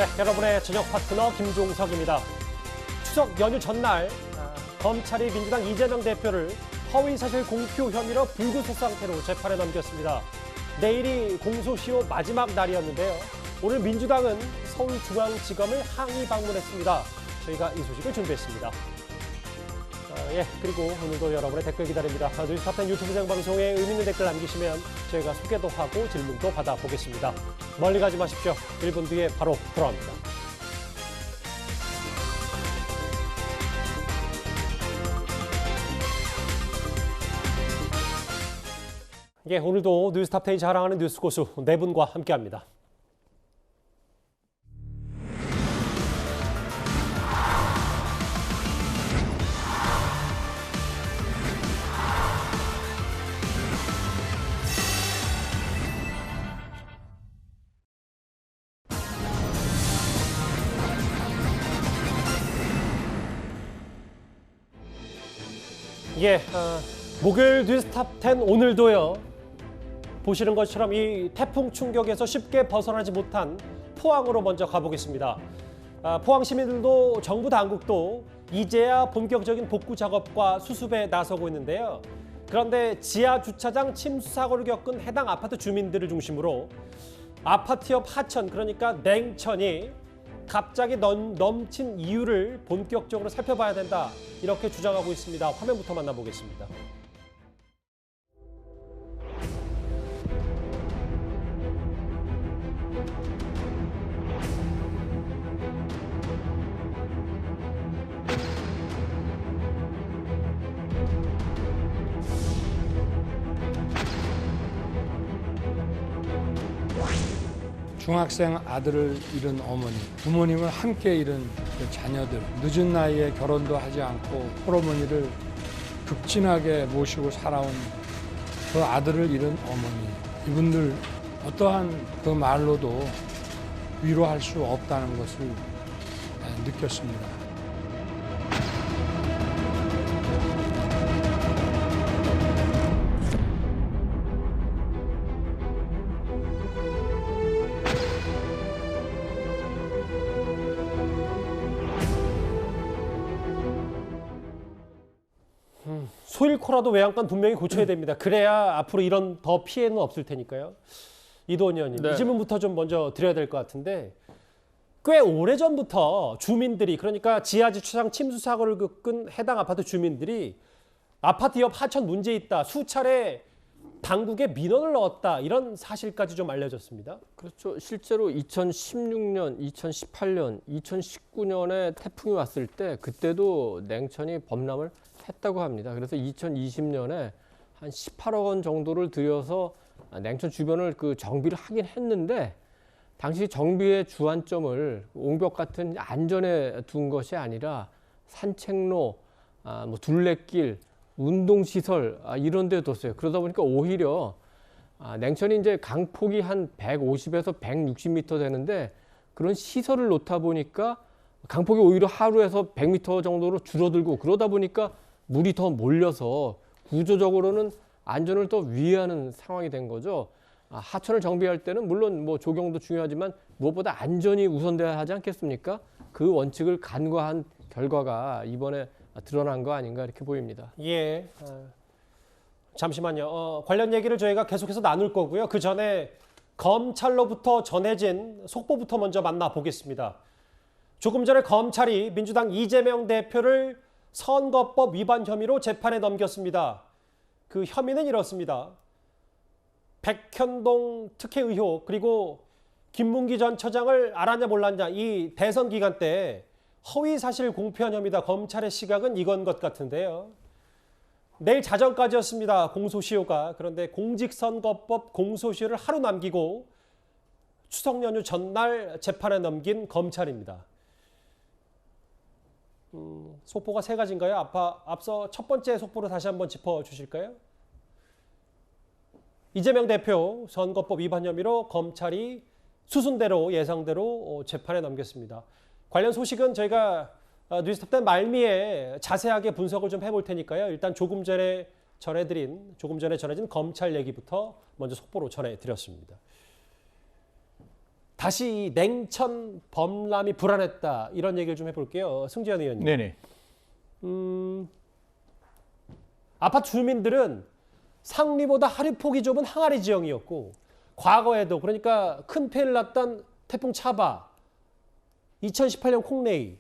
네, 여러분의 저녁 파트너 김종석입니다. 추석 연휴 전날 검찰이 민주당 이재명 대표를 허위사실 공표 혐의로 불구속 상태로 재판에 넘겼습니다. 내일이 공소시효 마지막 날이었는데요. 오늘 민주당은 서울중앙지검을 항의 방문했습니다. 저희가 이 소식을 준비했습니다. 그리고 오늘도 여러분의 댓글 기다립니다. 뉴스탑10 유튜브 생방송에 의미 있는 댓글 남기시면 저희가 소개도 하고 질문도 받아보겠습니다. 멀리 가지 마십시오. 1분 뒤에 바로 돌아옵니다. 오늘도 뉴스탑10이 자랑하는 뉴스 고수 네 분과 함께합니다. 목요일 뉴스탑10 오늘도요. 보시는 것처럼 이 태풍 충격에서 쉽게 벗어나지 못한 포항으로 먼저 가보겠습니다. 포항 시민들도 정부 당국도 이제야 본격적인 복구 작업과 수습에 나서고 있는데요. 그런데 지하 주차장 침수 사고를 겪은 해당 아파트 주민들을 중심으로 아파트옆 하천, 그러니까 냉천이 갑자기 넘친 이유를 본격적으로 살펴봐야 된다, 이렇게 주장하고 있습니다. 화면부터 만나보겠습니다. 중학생 아들을 잃은 어머니, 부모님을 함께 잃은 그 자녀들, 늦은 나이에 결혼도 하지 않고 홀어머니를 극진하게 모시고 살아온 그 아들을 잃은 어머니, 이분들 어떠한 그 말로도 위로할 수 없다는 것을 느꼈습니다. 소일코라도 외양간 분명히 고쳐야 됩니다. 그래야 앞으로 이런 더 피해는 없을 테니까요. 이도원 의원님, 이 질문부터 좀 먼저 드려야 될 것 같은데, 꽤 오래전부터 주민들이, 그러니까 지하 주차장 침수 사고를 겪은 해당 아파트 주민들이 아파트 옆 하천 문제 있다, 수차례 당국에 민원을 넣었다, 이런 사실까지 좀 알려졌습니다. 그렇죠. 실제로 2016년, 2018년, 2019년에 태풍이 왔을 때 그때도 냉천이 범람을 했다고 합니다. 그래서 2020년에 한 18억 원 정도를 들여서 냉천 주변을 그 정비를 하긴 했는데, 당시 정비의 주안점을 옹벽 같은 안전에 둔 것이 아니라 산책로, 둘레길, 운동시설 이런 데 뒀어요. 그러다 보니까 오히려 냉천이 이제 강폭이 한 150에서 160m 되는데, 그런 시설을 놓다 보니까 강폭이 오히려 하루에서 100m 정도로 줄어들고, 그러다 보니까 물이 더 몰려서 구조적으로는 안전을 더 위해하는 상황이 된 거죠. 하천을 정비할 때는 물론 뭐 조경도 중요하지만 무엇보다 안전이 우선돼야 하지 않겠습니까? 그 원칙을 간과한 결과가 이번에 드러난 거 아닌가, 이렇게 보입니다. 잠시만요. 관련 얘기를 저희가 계속해서 나눌 거고요. 그 전에 검찰로부터 전해진 속보부터 먼저 만나보겠습니다. 조금 전에 검찰이 민주당 이재명 대표를 선거법 위반 혐의로 재판에 넘겼습니다. 그 혐의는 이렇습니다. 백현동 특혜 의혹, 그리고 김문기 전 처장을 알았냐 몰랐냐, 이 대선 기간 때 허위사실 공표한 혐의다. 검찰의 시각은 이건 것 같은데요. 내일 자정까지였습니다, 공소시효가. 그런데 공직선거법 공소시효를 하루 남기고 추석 연휴 전날 재판에 넘긴 검찰입니다. 속보가 세 가지인가요? 앞서 첫 번째 속보로 다시 한번 짚어주실까요? 이재명 대표 선거법 위반 혐의로 검찰이 수순대로, 예상대로 재판에 넘겼습니다. 관련 소식은 저희가 뉴스탑10 말미에 자세하게 분석을 좀 해볼 테니까요. 일단 조금 전에 전해진 검찰 얘기부터 먼저 속보로 전해드렸습니다. 다시 이 냉천 범람이 불안했다 이런 얘기를 좀 해볼게요. 승지현 의원님. 네네. 아파트 주민들은 상리보다 하류폭이 좁은 항아리 지형이었고 과거에도 그러니까 큰 피해를 났던 태풍 차바, 2018년 콩레이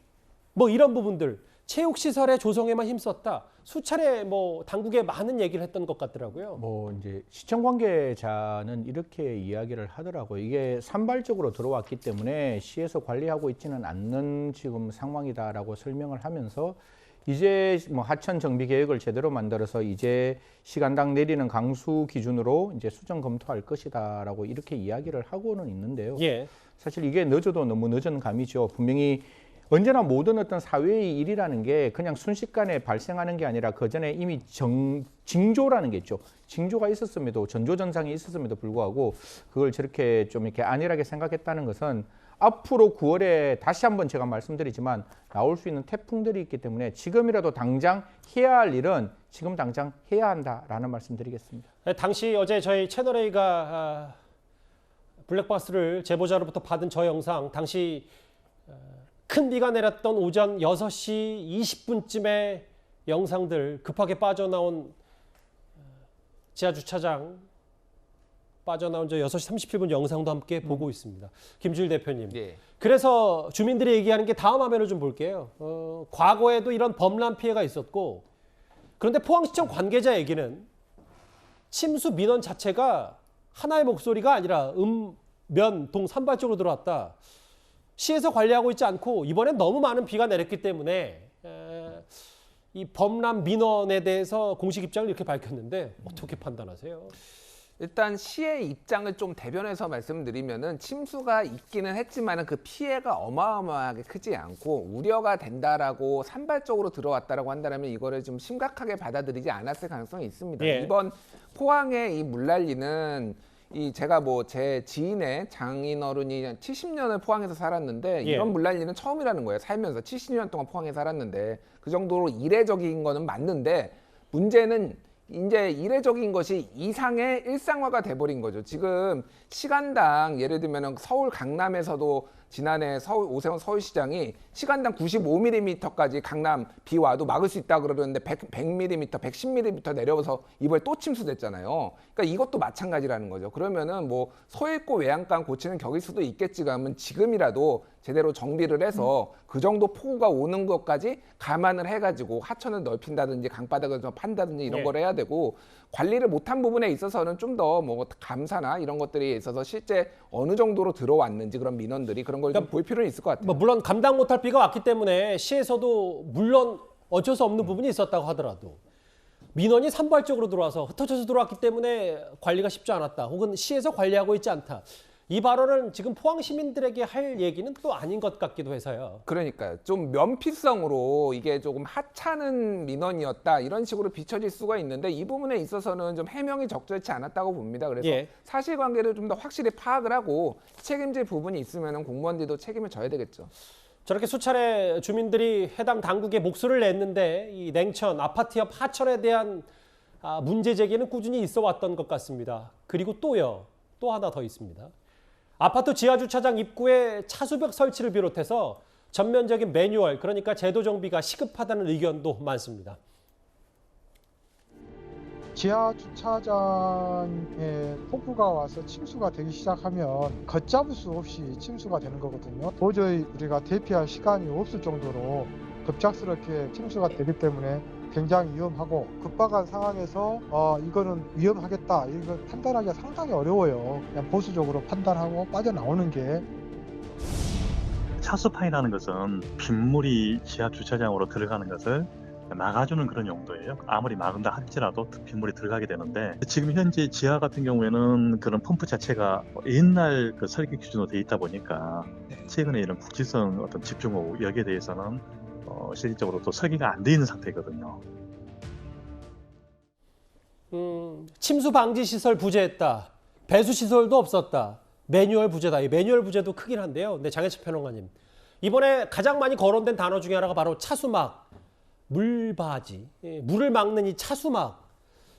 뭐 이런 부분들 체육시설의 조성에만 힘썼다. 수차례 뭐 당국에 많은 얘기를 했던 것 같더라고요. 뭐 이제 시청 관계자는 이렇게 이야기를 하더라고요. 이게 산발적으로 들어왔기 때문에 시에서 관리하고 있지는 않는 지금 상황이다라고 설명을 하면서 이제 뭐 하천 정비 계획을 제대로 만들어서 이제 시간당 내리는 강수 기준으로 이제 수정 검토할 것이다라고 이렇게 이야기를 하고는 있는데요. 예. 사실 이게 늦어도 너무 늦은 감이죠. 분명히 언제나 모든 어떤 사회의 일이라는 게 그냥 순식간에 발생하는 게 아니라 그 전에 이미 징조라는 게 있죠. 징조가 있었음에도 전조전상이 있었음에도 불구하고 그걸 저렇게 좀 이렇게 안일하게 생각했다는 것은 앞으로 9월에 다시 한번 제가 말씀드리지만 나올 수 있는 태풍들이 있기 때문에 지금이라도 당장 해야 할 일은 지금 당장 해야 한다라는 말씀드리겠습니다. 당시 어제 저희 채널A가 블랙박스를 제보자로부터 받은 저 영상 당시 큰 비가 내렸던 오전 6시 20분쯤에 영상들 급하게 빠져나온 지하주차장 빠져나온 저 6시 37분 영상도 함께 보고 있습니다. 김주일 대표님. 예. 그래서 주민들이 얘기하는 게 다음 화면을 좀 볼게요. 과거에도 이런 범람 피해가 있었고 그런데 포항시청 관계자 얘기는 침수 민원 자체가 하나의 목소리가 아니라 면, 동 산발적으로 들어왔다. 시에서 관리하고 있지 않고 이번엔 너무 많은 비가 내렸기 때문에 이 범람 민원에 대해서 공식 입장을 이렇게 밝혔는데 어떻게 판단하세요? 일단 시의 입장을 좀 대변해서 말씀드리면은 침수가 있기는 했지만은 그 피해가 어마어마하게 크지 않고 우려가 된다라고 산발적으로 들어왔다라고 한다면 이거를 좀 심각하게 받아들이지 않았을 가능성이 있습니다. 예. 이번 포항의 이 물난리는 이 제가 뭐 제 지인의 장인어른이 70년을 포항에서 살았는데 예. 이런 물난리는 처음이라는 거예요. 살면서 70년 동안 포항에 살았는데 그 정도로 이례적인 거는 맞는데 문제는 이제 이례적인 것이 이상의 일상화가 돼버린 거죠. 지금 시간당 예를 들면 서울 강남에서도 지난해 오세훈 서울시장이 시간당 95mm까지 강남 비 와도 막을 수 있다 그러는데 100mm, 110mm 내려서 이번에 또 침수됐잖아요. 그러니까 이것도 마찬가지라는 거죠. 그러면은 뭐 서해고 외양간 고치는 격일 수도 있겠지만 지금이라도 제대로 정비를 해서 그 정도 폭우가 오는 것까지 감안을 해가지고 하천을 넓힌다든지 강바닥을 좀 판다든지 이런 네. 걸 해야 되고 관리를 못한 부분에 있어서는 좀 더 뭐 감사나 이런 것들이 있어서 실제 어느 정도로 들어왔는지 그런 민원들이 그런 걸 좀 볼 필요는 있을 것 같아요. 뭐 물론 감당 못할 비가 왔기 때문에 시에서도 물론 어쩔 수 없는 부분이 있었다고 하더라도 민원이 산발적으로 들어와서 흩어져서 들어왔기 때문에 관리가 쉽지 않았다. 혹은 시에서 관리하고 있지 않다. 이 발언은 지금 포항 시민들에게 할 얘기는 또 아닌 것 같기도 해서요. 그러니까요. 좀 면피성으로 이게 조금 하찮은 민원이었다 이런 식으로 비춰질 수가 있는데 이 부분에 있어서는 좀 해명이 적절치 않았다고 봅니다. 그래서 예. 사실관계를 좀 더 확실히 파악을 하고 책임질 부분이 있으면 공무원들도 책임을 져야 되겠죠. 저렇게 수차례 주민들이 해당 당국에 목소리를 냈는데 이 냉천, 아파트 옆 하천에 대한 문제 제기는 꾸준히 있어 왔던 것 같습니다. 그리고 또 하나 더 있습니다. 아파트 지하주차장 입구에 차수벽 설치를 비롯해서 전면적인 매뉴얼, 그러니까 제도 정비가 시급하다는 의견도 많습니다. 지하 주차장에 폭우가 와서 침수가 되기 시작하면 걷잡을 수 없이 침수가 되는 거거든요. 도저히 우리가 대피할 시간이 없을 정도로 급작스럽게 침수가 되기 때문에 굉장히 위험하고 급박한 상황에서 이거는 위험하겠다 이걸 판단하기가 상당히 어려워요. 그냥 보수적으로 판단하고 빠져나오는 게. 차수파이라는 것은 빗물이 지하 주차장으로 들어가는 것을 막아주는 그런 용도예요. 아무리 막은다 할지라도 빗물이 들어가게 되는데 지금 현재 지하 같은 경우에는 그런 펌프 자체가 옛날 그 설계 기준으로 되어 있다 보니까 최근에 이런 국지성 어떤 집중호우 여기에 대해서는 실질적으로 또 설계가 안 돼 있는 상태거든요. 침수 방지 시설 부재했다. 배수 시설도 없었다. 매뉴얼 부재다. 이 매뉴얼 부재도 크긴 한데요. 근데 장혜철 평론가님, 이번에 가장 많이 거론된 단어 중에 하나가 바로 차수막, 물바지, 물을 막는 이 차수막.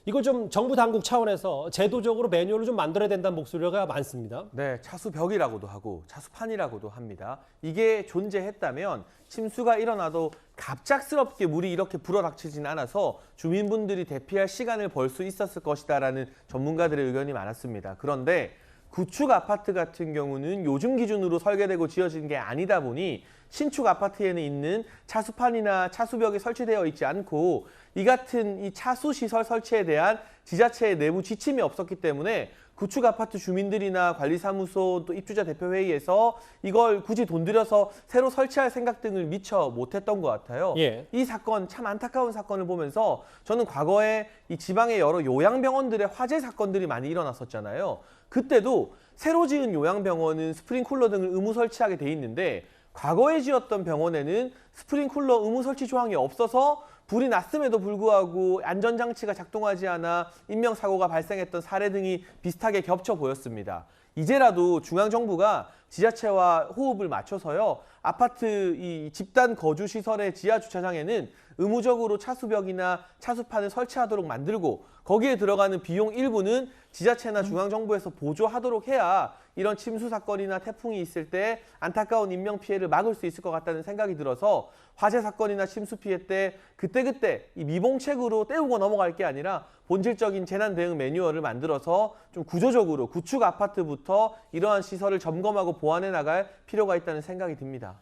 이걸 좀 정부 당국 차원에서 제도적으로 매뉴얼을 좀 만들어야 된다는 목소리가 많습니다. 네, 차수벽이라고도 하고 차수판이라고도 합니다. 이게 존재했다면 침수가 일어나도 갑작스럽게 물이 이렇게 불어닥치진 않아서 주민분들이 대피할 시간을 벌 수 있었을 것이다라는 전문가들의 의견이 많았습니다. 그런데 구축 아파트 같은 경우는 요즘 기준으로 설계되고 지어진 게 아니다 보니 신축 아파트에는 있는 차수판이나 차수벽이 설치되어 있지 않고 이 같은 이 차수 시설 설치에 대한 지자체의 내부 지침이 없었기 때문에 구축 아파트 주민들이나 관리사무소 또 입주자 대표회의에서 이걸 굳이 돈 들여서 새로 설치할 생각 등을 미처 못했던 것 같아요. 예. 이 사건 참 안타까운 사건을 보면서 저는 과거에 이 지방의 여러 요양병원들의 화재 사건들이 많이 일어났었잖아요. 그때도 새로 지은 요양병원은 스프링쿨러 등을 의무 설치하게 돼 있는데 과거에 지었던 병원에는 스프링쿨러 의무 설치 조항이 없어서 불이 났음에도 불구하고 안전장치가 작동하지 않아 인명사고가 발생했던 사례 등이 비슷하게 겹쳐 보였습니다. 이제라도 중앙정부가 지자체와 호흡을 맞춰서요. 아파트 이 집단 거주 시설의 지하 주차장에는 의무적으로 차수벽이나 차수판을 설치하도록 만들고 거기에 들어가는 비용 일부는 지자체나 중앙정부에서 보조하도록 해야 이런 침수 사건이나 태풍이 있을 때 안타까운 인명 피해를 막을 수 있을 것 같다는 생각이 들어서 화재 사건이나 침수 피해 때 그때그때 이 미봉책으로 때우고 넘어갈 게 아니라 본질적인 재난 대응 매뉴얼을 만들어서 좀 구조적으로 구축 아파트부터 이러한 시설을 점검하고 보완해 나갈 필요가 있다는 생각이 듭니다.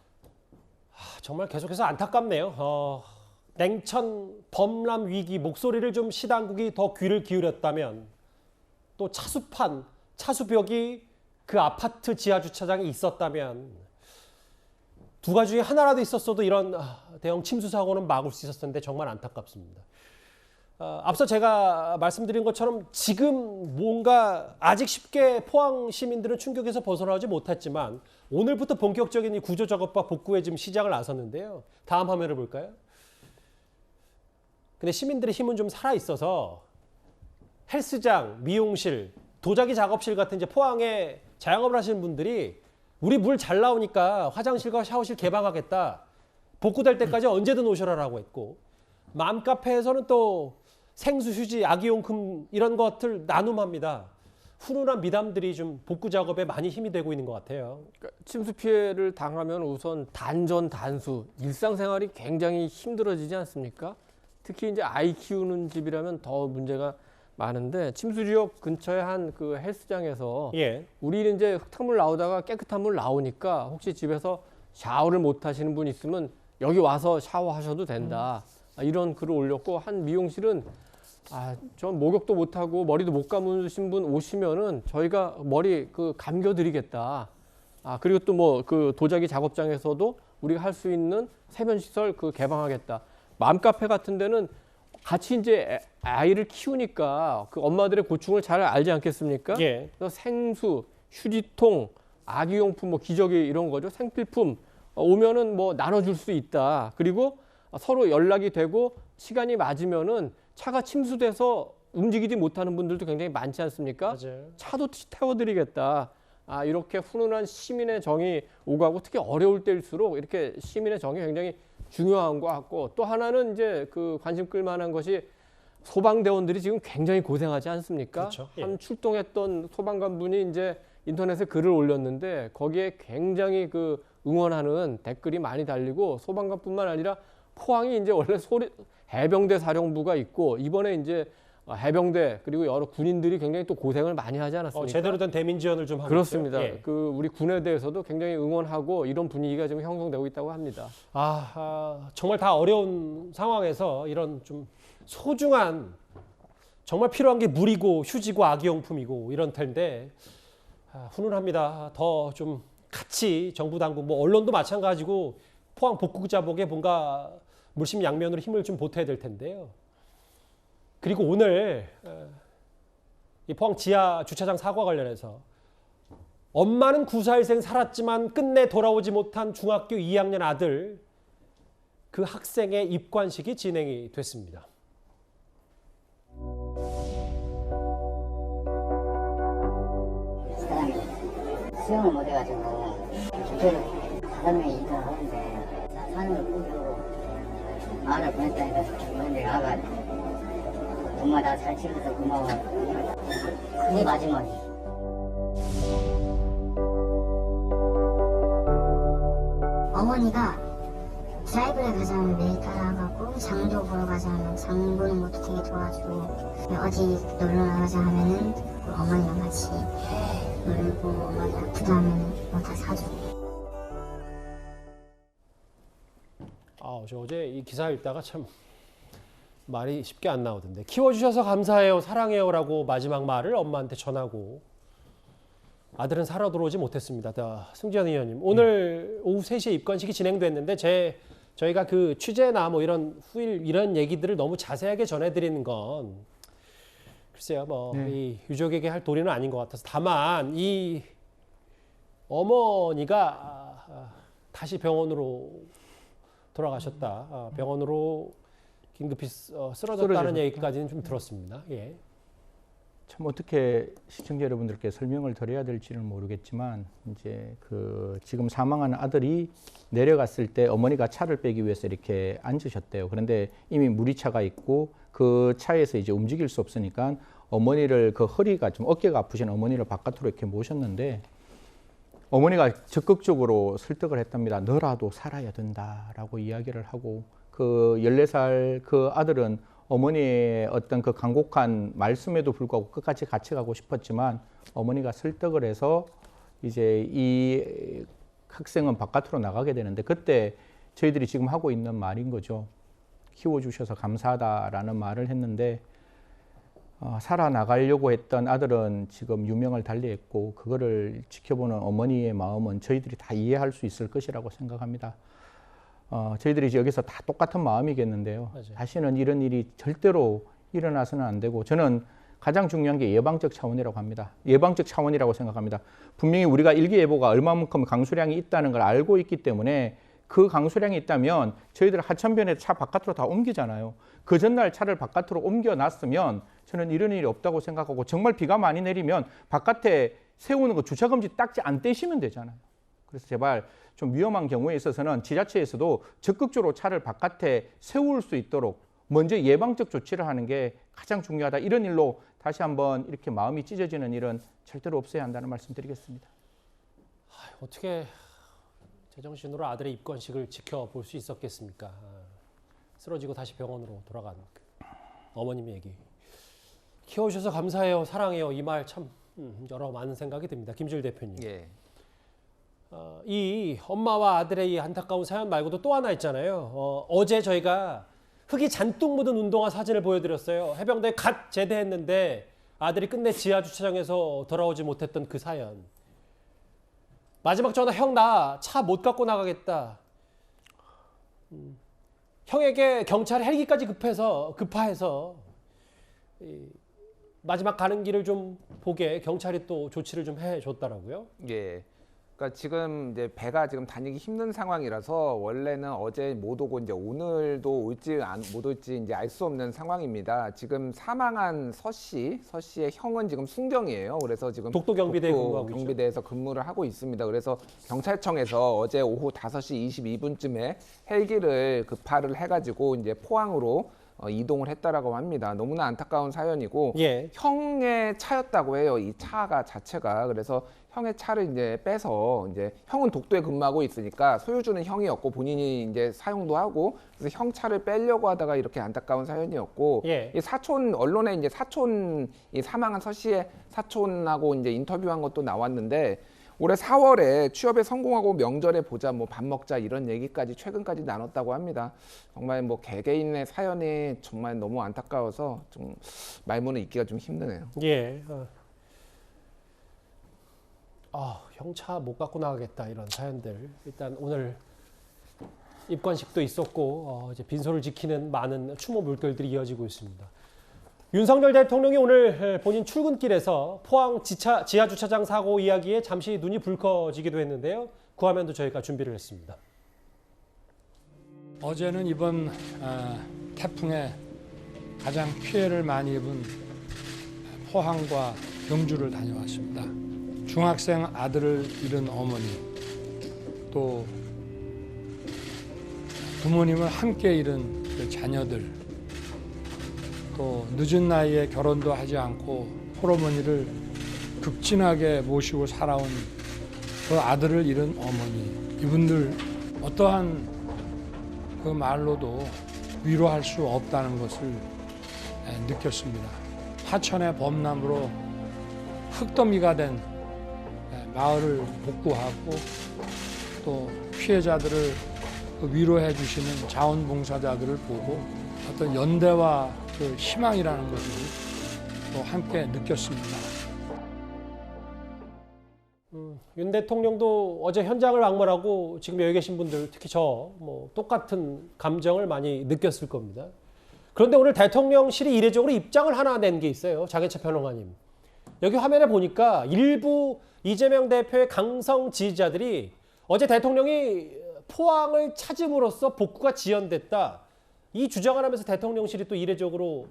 정말 계속해서 안타깝네요. 냉천 범람 위기 목소리를 좀 시당국이 더 귀를 기울였다면 또 차수판, 차수벽이 그 아파트 지하 주차장에 있었다면 두 가지 중에 하나라도 있었어도 이런 대형 침수 사고는 막을 수 있었을 텐데 정말 안타깝습니다. 앞서 제가 말씀드린 것처럼 지금 뭔가 아직 쉽게 포항 시민들은 충격에서 벗어나지 못했지만 오늘부터 본격적인 이 구조 작업과 복구에 지금 시작을 나섰는데요. 다음 화면을 볼까요? 근데 시민들의 힘은 좀 살아 있어서 헬스장, 미용실, 도자기 작업실 같은 이제 포항에 자영업을 하시는 분들이 우리 물 잘 나오니까 화장실과 샤워실 개방하겠다. 복구될 때까지 언제든 오셔라라고 했고 맘카페에서는 또 생수, 휴지, 아기용품 이런 것들 나눔합니다. 훈훈한 미담들이 좀 복구 작업에 많이 힘이 되고 있는 것 같아요. 그러니까 침수 피해를 당하면 우선 단전, 단수, 일상생활이 굉장히 힘들어지지 않습니까? 특히 이제 아이 키우는 집이라면 더 문제가 많은데 침수 지역 근처에 한 그 헬스장에서 예. 우리는 이제 흙탕물 나오다가 깨끗한 물 나오니까 혹시 집에서 샤워를 못 하시는 분 있으면 여기 와서 샤워하셔도 된다. 이런 글을 올렸고 한 미용실은 전 목욕도 못 하고 머리도 못 감으신 분 오시면은 저희가 머리 그 감겨드리겠다. 그리고 또 뭐 그 도자기 작업장에서도 우리가 할 수 있는 세면 시설 그 개방하겠다. 맘카페 같은 데는 같이 이제 아이를 키우니까 그 엄마들의 고충을 잘 알지 않겠습니까? 예. 그래서 생수, 휴지통, 아기용품, 뭐 기저귀 이런 거죠. 생필품 오면은 뭐 나눠줄 수 있다. 그리고 서로 연락이 되고 시간이 맞으면은 차가 침수돼서 움직이지 못하는 분들도 굉장히 많지 않습니까? 맞아요. 차도 태워드리겠다. 이렇게 훈훈한 시민의 정이 오가고 특히 어려울 때일수록 이렇게 시민의 정이 굉장히 중요한 것 같고 또 하나는 이제 그 관심 끌만한 것이 소방대원들이 지금 굉장히 고생하지 않습니까? 그렇죠. 예. 한 출동했던 소방관분이 이제 인터넷에 글을 올렸는데 거기에 굉장히 그 응원하는 댓글이 많이 달리고 소방관뿐만 아니라 포항이 이제 원래 해병대 사령부가 있고 이번에 이제 해병대 그리고 여러 군인들이 굉장히 또 고생을 많이 하지 않았습니까? 제대로 된 대민 지원을 좀 하고 그렇습니다. 있어요. 예. 그 우리 군에 대해서도 굉장히 응원하고 이런 분위기가 지금 형성되고 있다고 합니다. 정말 다 어려운 상황에서 이런 좀 소중한 정말 필요한 게 물이고 휴지고 아기용품이고 이런 텐데 훈훈합니다. 더 좀 같이 정부 당국 뭐 언론도 마찬가지고 포항 복구 작업에 뭔가 물심양면으로 힘을 좀 보태야 될 텐데요. 그리고 오늘 이 포항 지하 주차장 사고와 관련해서 엄마는 94일생 살았지만 끝내 돌아오지 못한 중학교 2학년 아들 그 학생의 입관식이 진행이 됐습니다. 사람이 수영을 못 해가지고 주제를 5명이 이동을 하는데 산을 꾸기고 마을을 보냈다니까 보냈는데 아가 엄마 나 잘 키워서 고마워. 그게 마지막이에요. 어머니가 드라이브를 가자면 매일 따라가고 장도 보러 가자면 장 보는 것도 되게 도와주고 어디 놀러 나가자 하면은 어머니랑 같이 놀고 어머니 아프다 하면 뭐 다 사주고. 저 어제 이 기사 읽다가 참 말이 쉽게 안 나오던데. 키워주셔서 감사해요, 사랑해요라고 마지막 말을 엄마한테 전하고 아들은 살아 들어오지 못했습니다. 승지현 의원님, 오늘 오후 3시에 입건식이 진행됐는데 저희가 그 취재나 뭐 이런 후일 이런 얘기들을 너무 자세하게 전해드리는 건 글쎄요, 뭐 이 유족에게 할 도리는 아닌 것 같아서, 다만 이 어머니가 다시 병원으로 돌아가셨다, 병원으로 긴급히 쓰러졌다는 얘기까지는 좀 들었습니다. 예. 참 어떻게 시청자 여러분들께 설명을 드려야 될지는 모르겠지만, 이제 그 지금 사망한 아들이 내려갔을 때 어머니가 차를 빼기 위해서 이렇게 앉으셨대요. 그런데 이미 무리차가 있고 그 차에서 이제 움직일 수 없으니까 어머니를, 그 허리가 좀 어깨가 아프신 어머니를 바깥으로 이렇게 모셨는데, 어머니가 적극적으로 설득을 했답니다. 너라도 살아야 된다라고 이야기를 하고, 그 14살 그 아들은 어머니의 어떤 그 간곡한 말씀에도 불구하고 끝까지 같이 가고 싶었지만 어머니가 설득을 해서 이제 이 학생은 바깥으로 나가게 되는데, 그때 저희들이 지금 하고 있는 말인 거죠. 키워주셔서 감사하다라는 말을 했는데, 살아나가려고 했던 아들은 지금 유명을 달리했고, 그거를 지켜보는 어머니의 마음은 저희들이 다 이해할 수 있을 것이라고 생각합니다. 저희들이 이제 여기서 다 똑같은 마음이겠는데요. 맞아요. 다시는 이런 일이 절대로 일어나서는 안 되고, 저는 가장 중요한 게 예방적 차원이라고 합니다. 예방적 차원이라고 생각합니다. 분명히 우리가 일기예보가 얼마만큼 강수량이 있다는 걸 알고 있기 때문에, 그 강수량이 있다면 저희들 하천변에 차 바깥으로 다 옮기잖아요. 그 전날 차를 바깥으로 옮겨놨으면 저는 이런 일이 없다고 생각하고, 정말 비가 많이 내리면 바깥에 세우는 거 주차금지 딱지 안 떼시면 되잖아요. 그래서 제발 좀 위험한 경우에 있어서는 지자체에서도 적극적으로 차를 바깥에 세울 수 있도록 먼저 예방적 조치를 하는 게 가장 중요하다. 이런 일로 다시 한번 이렇게 마음이 찢어지는 일은 절대로 없어야 한다는 말씀 드리겠습니다. 어떻게 제정신으로 아들의 입건식을 지켜볼 수 있었겠습니까? 쓰러지고 다시 병원으로 돌아간 어머님 얘기. 키워주셔서 감사해요, 사랑해요, 이 말 참 여러 많은 생각이 듭니다. 김주일 대표님. 예. 이 엄마와 아들의 이 안타까운 사연 말고도 또 하나 있잖아요. 어제 저희가 흙이 잔뜩 묻은 운동화 사진을 보여드렸어요. 해병대에 갓 제대했는데 아들이 끝내 지하 주차장에서 돌아오지 못했던 그 사연. 마지막 전화, 형 나 차 못 갖고 나가겠다. 형에게 경찰 헬기까지 급파해서 마지막 가는 길을 좀 보게 경찰이 또 조치를 좀 해줬더라고요. 예. 그러니까 지금 이제 배가 지금 다니기 힘든 상황이라서 원래는 어제 못 오고 이제 오늘도 올지 못 올지 이제 알 수 없는 상황입니다. 지금 사망한 서씨의 형은 지금 순경이에요. 그래서 지금 독도 경비대에 근무하고 있죠. 경비대에서 근무를 하고 있습니다. 그래서 경찰청에서 어제 오후 5시 22분쯤에 헬기를 급파를 해가지고 이제 포항으로 이동을 했다라고 합니다. 너무나 안타까운 사연이고, 예. 형의 차였다고 해요. 이 차가 자체가. 그래서 형의 차를 이제 빼서, 이제 형은 독도에 근무하고 있으니까 소유주는 형이었고 본인이 이제 사용도 하고, 그래서 형 차를 빼려고 하다가 이렇게 안타까운 사연이었고, 예. 이 사촌 언론에 이제 이 사망한 서 씨의 사촌하고 이제 인터뷰한 것도 나왔는데, 올해 4월에 취업에 성공하고 명절에 보자, 뭐 밥 먹자 이런 얘기까지 최근까지 나눴다고 합니다. 정말 뭐 개개인의 사연이 정말 너무 안타까워서 좀 말문을 잇기가 좀 힘드네요. 예. 형 차 못 갖고 나가겠다 이런 사연들. 일단 오늘 입건식도 있었고 이제 빈소를 지키는 많은 추모 물결들이 이어지고 있습니다. 윤석열 대통령이 오늘 본인 출근길에서 포항 지하 주차장 사고 이야기에 잠시 눈이 붉어지기도 했는데요. 그 화면도 저희가 준비를 했습니다. 어제는 이번 태풍에 가장 피해를 많이 입은 포항과 경주를 다녀왔습니다. 중학생 아들을 잃은 어머니, 또 부모님을 함께 잃은 그 자녀들, 또 또 늦은 나이에 결혼도 하지 않고 홀어머니를 극진하게 모시고 살아온 그 아들을 잃은 어머니, 이분들 어떠한 그 말로도 위로할 수 없다는 것을 느꼈습니다. 하천의 범람으로 흙더미가 된 마을을 복구하고 또 피해자들을 위로해 주시는 자원봉사자들을 보고 어떤 연대와 그 희망이라는 것을 또 함께 느꼈습니다. 윤 대통령도 어제 현장을 방문하고 지금 여기 계신 분들 특히 저 똑같은 감정을 많이 느꼈을 겁니다. 그런데 오늘 대통령실이 이례적으로 입장을 하나 낸 게 있어요. 장혜철 평론가님. 여기 화면에 보니까 일부 이재명 대표의 강성 지지자들이 어제 대통령이 포항을 찾음으로써 복구가 지연됐다. 이 주장을 하면서 대통령실이 또 이례적으로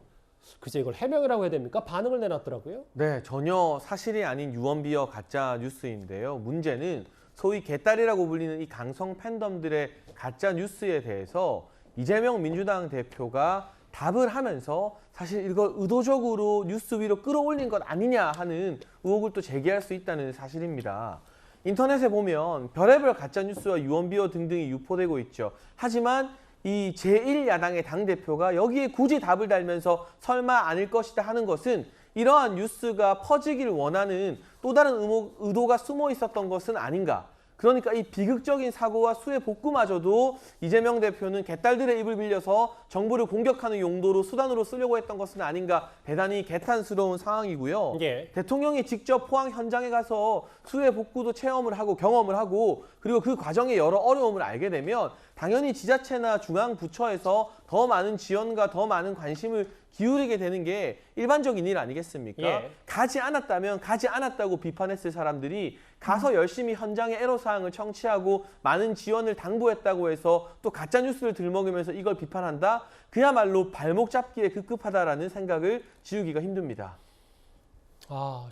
글쎄 이걸 해명이라고 해야 됩니까? 반응을 내놨더라고요. 네, 전혀 사실이 아닌 유언비어 가짜 뉴스인데요. 문제는 소위 개딸이라고 불리는 이 강성 팬덤들의 가짜 뉴스에 대해서 이재명 민주당 대표가 답을 하면서 사실 이걸 의도적으로 뉴스 위로 끌어올린 것 아니냐 하는 의혹을 또 제기할 수 있다는 사실입니다. 인터넷에 보면 별의별 가짜 뉴스와 유언비어 등등이 유포되고 있죠. 하지만 이 제1야당의 당대표가 여기에 굳이 답을 달면서 설마 아닐 것이다 하는 것은 이러한 뉴스가 퍼지길 원하는 또 다른 의도가 숨어 있었던 것은 아닌가. 그러니까 이 비극적인 사고와 수해 복구마저도 이재명 대표는 개딸들의 입을 빌려서 정부를 공격하는 용도로 수단으로 쓰려고 했던 것은 아닌가 대단히 개탄스러운 상황이고요. 예. 대통령이 직접 포항 현장에 가서 수해 복구도 체험을 하고 경험을 하고 그리고 그 과정의 여러 어려움을 알게 되면 당연히 지자체나 중앙부처에서 더 많은 지원과 더 많은 관심을 기울이게 되는 게 일반적인 일 아니겠습니까? 예. 가지 않았다면 가지 않았다고 비판했을 사람들이 가서 열심히 현장의 애로사항을 청취하고 많은 지원을 당부했다고 해서 또 가짜뉴스를 들먹이면서 이걸 비판한다? 그야말로 발목 잡기에 급급하다라는 생각을 지우기가 힘듭니다.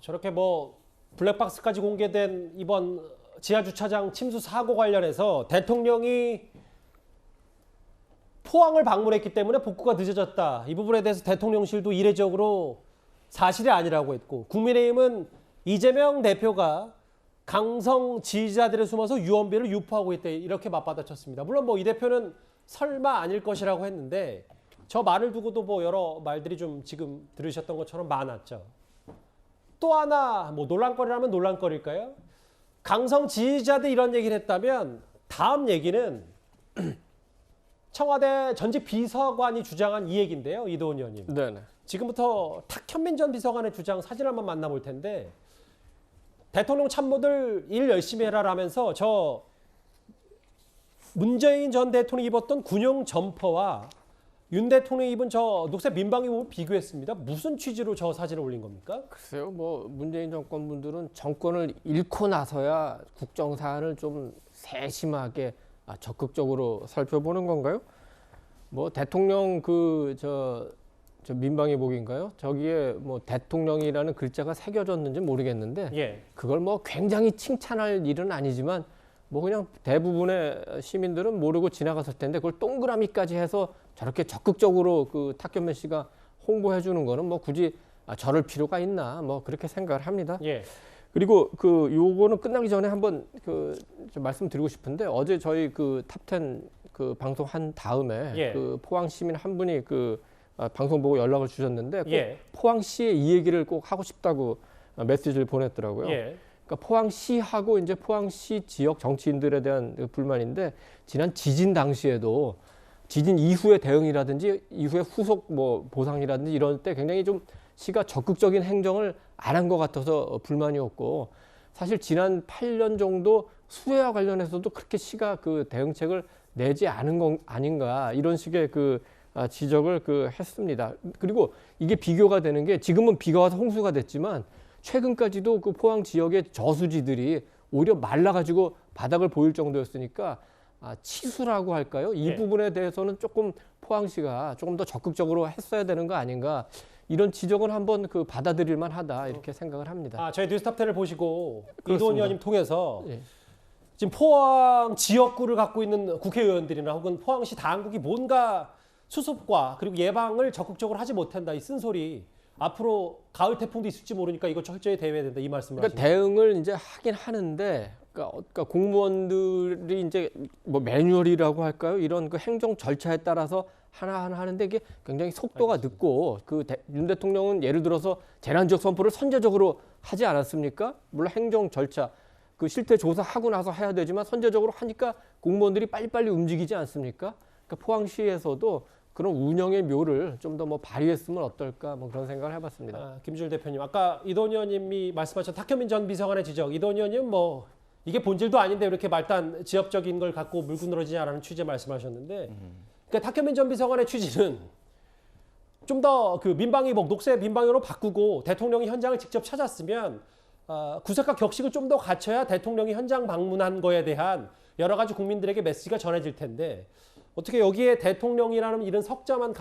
저렇게 블랙박스까지 공개된 이번 지하주차장 침수 사고 관련해서 대통령이 포항을 방문했기 때문에 복구가 늦어졌다. 이 부분에 대해서 대통령실도 이례적으로 사실이 아니라고 했고 국민의힘은 이재명 대표가 강성 지지자들을 숨어서 유언비를 유포하고 있다. 이렇게 맞받아쳤습니다. 물론 이 대표는 설마 아닐 것이라고 했는데 저 말을 두고도 여러 말들이 좀 지금 들으셨던 것처럼 많았죠. 또 하나 논란거리라면 논란거리일까요? 강성 지지자들이 이런 얘기를 했다면 다음 얘기는 청와대 전직 비서관이 주장한 이 얘기인데요. 이도훈 의원님. 네네. 지금부터 탁현민 전 비서관의 주장 사진을 한번 만나볼 텐데 대통령 참모들 일 열심히 해라라면서 저 문재인 전 대통령이 입었던 군용 점퍼와 윤 대통령이 입은 저 녹색 민방위복을 비교했습니다. 무슨 취지로 저 사진을 올린 겁니까? 글쎄요, 문재인 정권 분들은 정권을 잃고 나서야 국정 사안을 좀 세심하게 적극적으로 살펴보는 건가요? 대통령 저 민방위복인가요? 저기에 대통령이라는 글자가 새겨졌는지 모르겠는데 예. 그걸 굉장히 칭찬할 일은 아니지만 그냥 대부분의 시민들은 모르고 지나갔을 텐데 그걸 동그라미까지 해서 저렇게 적극적으로 그 탁현민 씨가 홍보해 주는 거는 굳이 저럴 필요가 있나 그렇게 생각을 합니다. 예. 그리고 요거는 끝나기 전에 한번 좀 말씀드리고 싶은데 어제 저희 탑10 방송한 다음에 예. 포항 시민 한 분이 방송 보고 연락을 주셨는데 꼭 예. 포항시에 이 얘기를 꼭 하고 싶다고 메시지를 보냈더라고요. 예. 그러니까 포항시하고 이제 포항시 지역 정치인들에 대한 불만인데 지난 지진 당시에도 지진 이후의 대응이라든지 이후의 후속 보상이라든지 이럴 때 굉장히 좀 시가 적극적인 행정을 안 한 것 같아서 불만이었고 사실 지난 8년 정도 수해와 관련해서도 그렇게 시가 대응책을 내지 않은 건 아닌가 이런 식의 지적을 했습니다. 그리고 이게 비교가 되는 게 지금은 비가 와서 홍수가 됐지만 최근까지도 포항 지역의 저수지들이 오히려 말라가지고 바닥을 보일 정도였으니까 치수라고 할까요? 이 부분에 대해서는 조금 포항시가 조금 더 적극적으로 했어야 되는 거 아닌가 이런 지적은 한번 받아들일 만하다 이렇게 생각을 합니다. 저희 뉴스탑10을 보시고 그렇습니다. 이도훈 의원님 통해서 예. 지금 포항 지역구를 갖고 있는 국회의원들이나 혹은 포항시 당국이 뭔가 수습과 그리고 예방을 적극적으로 하지 못한다. 이 쓴소리. 앞으로 가을 태풍도 있을지 모르니까 이거 철저히 대응해야 된다. 이 말씀을 그러니까 하십니다. 대응을 이제 하긴 하는데, 그러니까 공무원들이 이제 뭐 매뉴얼이라고 할까요? 이런 그 행정 절차에 따라서 하나하나 하는데 이게 굉장히 속도가 늦고, 윤 대통령은 예를 들어서 재난지역 선포를 선제적으로 하지 않았습니까? 물론 행정 절차, 그 실태 조사하고 나서 해야 되지만 선제적으로 하니까 공무원들이 빨리빨리 움직이지 않습니까? 그러니까 포항시에서도 그런 운영의 묘를 좀 더 뭐 발휘했으면 어떨까, 뭐 그런 생각을 해봤습니다. 김주일 대표님, 아까 이도원 의원님이 말씀하신 탁현민 전 비서관의 지적, 이도원 의원님 뭐 이게 본질도 아닌데 이렇게 말단 지역적인 걸 갖고 물고 늘어지지 않는 취재 말씀하셨는데, 그러니까 탁현민 전 비서관의 취지는 좀 더 그 민방위복 녹색 민방위로 바꾸고 대통령이 현장을 직접 찾았으면 구색과 격식을 좀 더 갖춰야 대통령이 현장 방문한 거에 대한 여러 가지 국민들에게 메시지가 전해질 텐데, 어떻게 여기에 대통령이라는 이런 석자만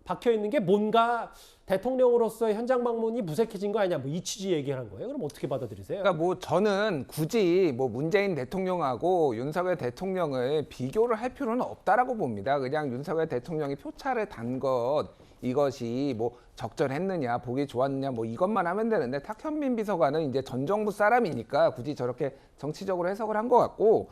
박혀 있는 게 뭔가 대통령으로서의 현장 방문이 무색해진 거 아니냐, 뭐 이 취지 얘기하는 거예요. 그럼 어떻게 받아들이세요? 그러니까 뭐 저는 굳이 뭐 문재인 대통령하고 윤석열 대통령을 비교를 할 필요는 없다라고 봅니다. 그냥 윤석열 대통령이 표차를 단 것, 이것이 뭐 적절했느냐, 보기 좋았느냐, 뭐 이것만 하면 되는데, 탁현민 비서관은 이제 전 정부 사람이니까 굳이 저렇게 정치적으로 해석을 한 것 같고,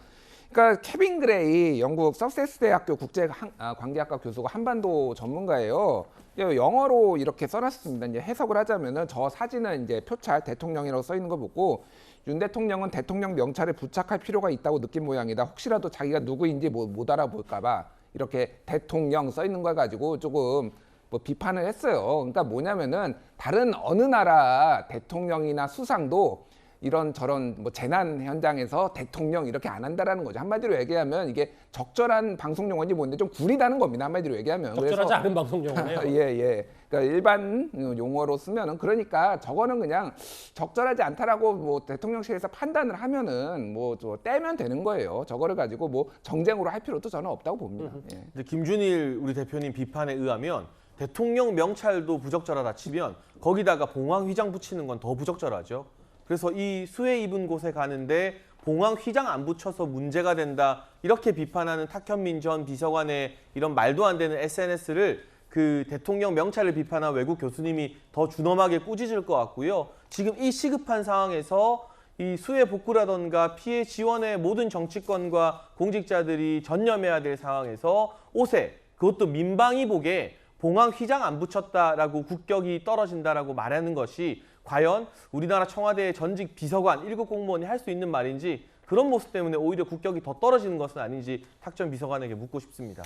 그러니까 케빈 그레이 영국 석세스 대학교 국제관계학과 교수가 한반도 전문가예요. 영어로 이렇게 써놨습니다. 이제 해석을 하자면은, 저 사진은 이제 표찰 대통령이라고 써 있는 거 보고 윤 대통령은 대통령 명찰을 부착할 필요가 있다고 느낀 모양이다. 혹시라도 자기가 누구인지 못 알아볼까봐 이렇게 대통령 써 있는 걸 가지고 조금 뭐 비판을 했어요. 그러니까 뭐냐면은, 다른 어느 나라 대통령이나 수상도 이런 저런 뭐 재난 현장에서 대통령 이렇게 안 한다라는 거죠. 한마디로 얘기하면 이게 적절한 방송 용어인지 뭔데 좀 구리다는 겁니다. 한마디로 얘기하면. 적절하지 않은 방송 용어네요. 예. 그러니까 일반 용어로 쓰면은, 그러니까 저거는 그냥 적절하지 않다라고 뭐 대통령실에서 판단을 하면은 뭐 떼면 되는 거예요. 저거를 가지고 뭐 정쟁으로 할 필요도 저는 없다고 봅니다. 예. 근데 김준일 우리 대표님 비판에 의하면 대통령 명찰도 부적절하다 치면 거기다가 봉황 휘장 붙이는 건 더 부적절하죠. 그래서 이 수해 입은 곳에 가는데 봉황 휘장 안 붙여서 문제가 된다, 이렇게 비판하는 탁현민 전 비서관의 이런 말도 안 되는 SNS를 그 대통령 명찰을 비판한 외국 교수님이 더 준엄하게 꾸짖을 것 같고요. 지금 이 시급한 상황에서 이 수해 복구라던가 피해 지원에 모든 정치권과 공직자들이 전념해야 될 상황에서 옷에, 그것도 민방위복에 봉황 휘장 안 붙였다라고 국격이 떨어진다라고 말하는 것이 과연 우리나라 청와대의 전직 비서관 1급 공무원이 할 수 있는 말인지, 그런 모습 때문에 오히려 국격이 더 떨어지는 것은 아닌지 탁 전 비서관에게 묻고 싶습니다.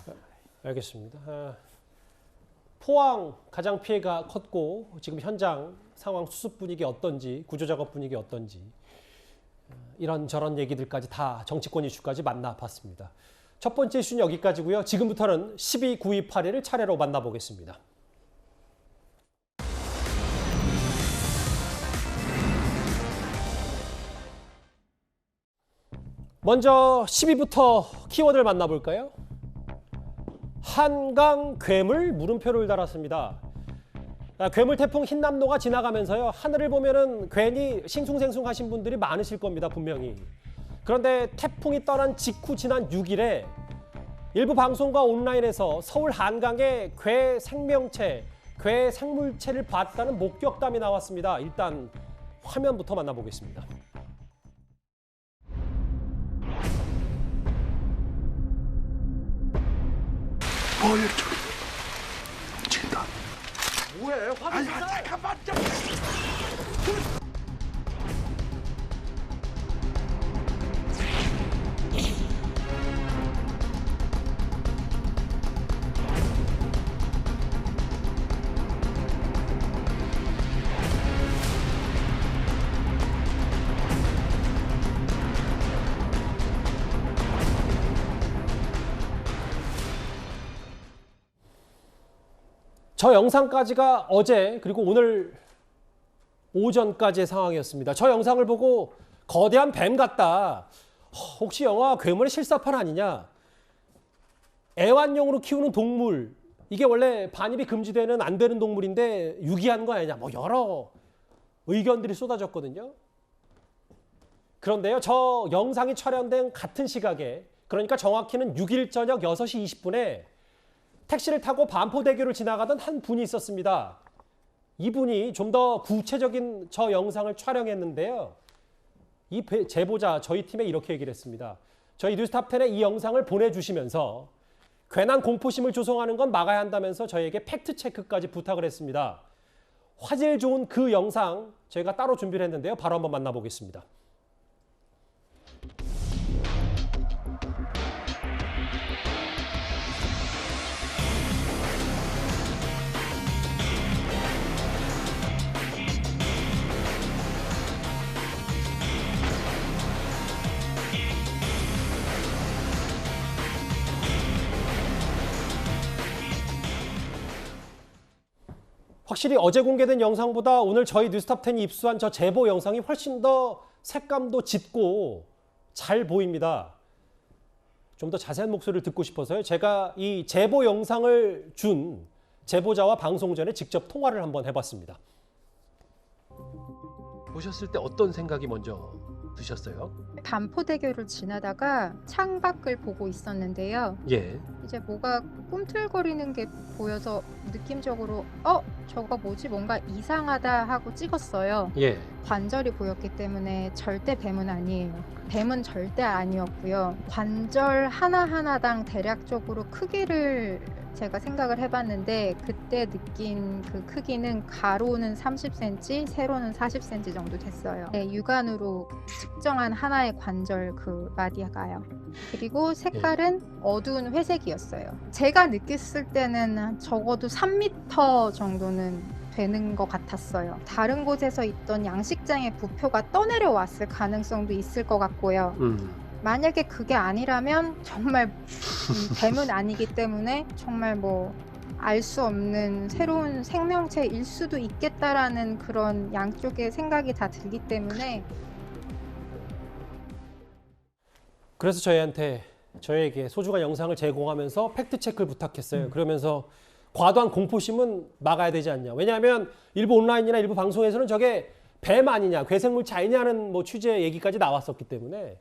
알겠습니다. 포항 가장 피해가 컸고 지금 현장 상황 수습 분위기 어떤지, 구조작업 분위기 어떤지, 이런저런 얘기들까지 다 정치권 이슈까지 만나봤습니다. 첫 번째 이슈는 여기까지고요. 지금부터는 12, 9위, 8위를 차례로 만나보겠습니다. 먼저 10위부터 키워드를 만나볼까요? 한강 괴물 물음표를 달았습니다. 괴물 태풍 흰남노가 지나가면서요, 하늘을 보면은 괜히 싱숭생숭하신 분들이 많으실 겁니다, 분명히. 그런데 태풍이 떠난 직후 지난 6일에 일부 방송과 온라인에서 서울 한강의 괴 생명체, 괴 생물체를 봤다는 목격담이 나왔습니다. 일단 화면부터 만나보겠습니다. 저기 움직인다. 뭐해? 화면 잠깐만. 저 영상까지가 어제 그리고 오늘 오전까지의 상황이었습니다. 저 영상을 보고 거대한 뱀 같다, 혹시 영화 괴물의 실사판 아니냐, 애완용으로 키우는 동물, 이게 원래 반입이 금지되는 안 되는 동물인데 유기한 거 아니냐, 뭐 여러 의견들이 쏟아졌거든요. 그런데요, 저 영상이 촬영된 같은 시각에, 그러니까 정확히는 6일 저녁 6시 20분에 택시를 타고 반포대교를 지나가던 한 분이 있었습니다. 이분이 좀 더 구체적인 저 영상을 촬영했는데요. 이 제보자 저희 팀에 이렇게 얘기를 했습니다. 저희 뉴스탑10에 이 영상을 보내주시면서 괜한 공포심을 조성하는 건 막아야 한다면서 저희에게 팩트체크까지 부탁을 했습니다. 화질 좋은 그 영상 저희가 따로 준비를 했는데요. 바로 한번 만나보겠습니다. 확실히 어제 공개된 영상보다 오늘 저희 뉴스탑10이 입수한 저 제보 영상이 훨씬 더 색감도 짙고 잘 보입니다. 좀 더 자세한 목소리를 듣고 싶어서요. 제가 이 제보 영상을 준 제보자와 방송 전에 직접 통화를 한번 해봤습니다. 보셨을 때 어떤 생각이 먼저 드셨어요? 반포대교를 지나다가 창밖을 보고 있었는데요. 예. 이제 뭐가 꿈틀거리는 게 보여서 느낌적으로 저거 뭐지? 뭔가 이상하다 하고 찍었어요. 예. 관절이 보였기 때문에 절대 뱀은 아니에요. 뱀은 절대 아니었고요. 관절 하나하나당 대략적으로 크기를 제가 생각을 해봤는데 그때 느낀 그 크기는 가로는 30cm, 세로는 40cm 정도 됐어요. 네, 육안으로 측정한 하나의 관절 그 마디가요. 그리고 색깔은 어두운 회색이었어요. 제가 느꼈을 때는 적어도 3m 정도는 되는 것 같았어요. 다른 곳에서 있던 양식장의 부표가 떠내려왔을 가능성도 있을 것 같고요. 만약에 그게 아니라면 정말 뱀은 아니기 때문에 정말 뭐 알 수 없는 새로운 생명체일 수도 있겠다라는 그런 양쪽의 생각이 다 들기 때문에 그래서 저에게 소중한 영상을 제공하면서 팩트체크를 부탁했어요. 그러면서 과도한 공포심은 막아야 되지 않냐. 왜냐하면 일부 온라인이나 일부 방송에서는 저게 뱀 아니냐, 괴생물체 아니냐는 뭐 취재 얘기까지 나왔었기 때문에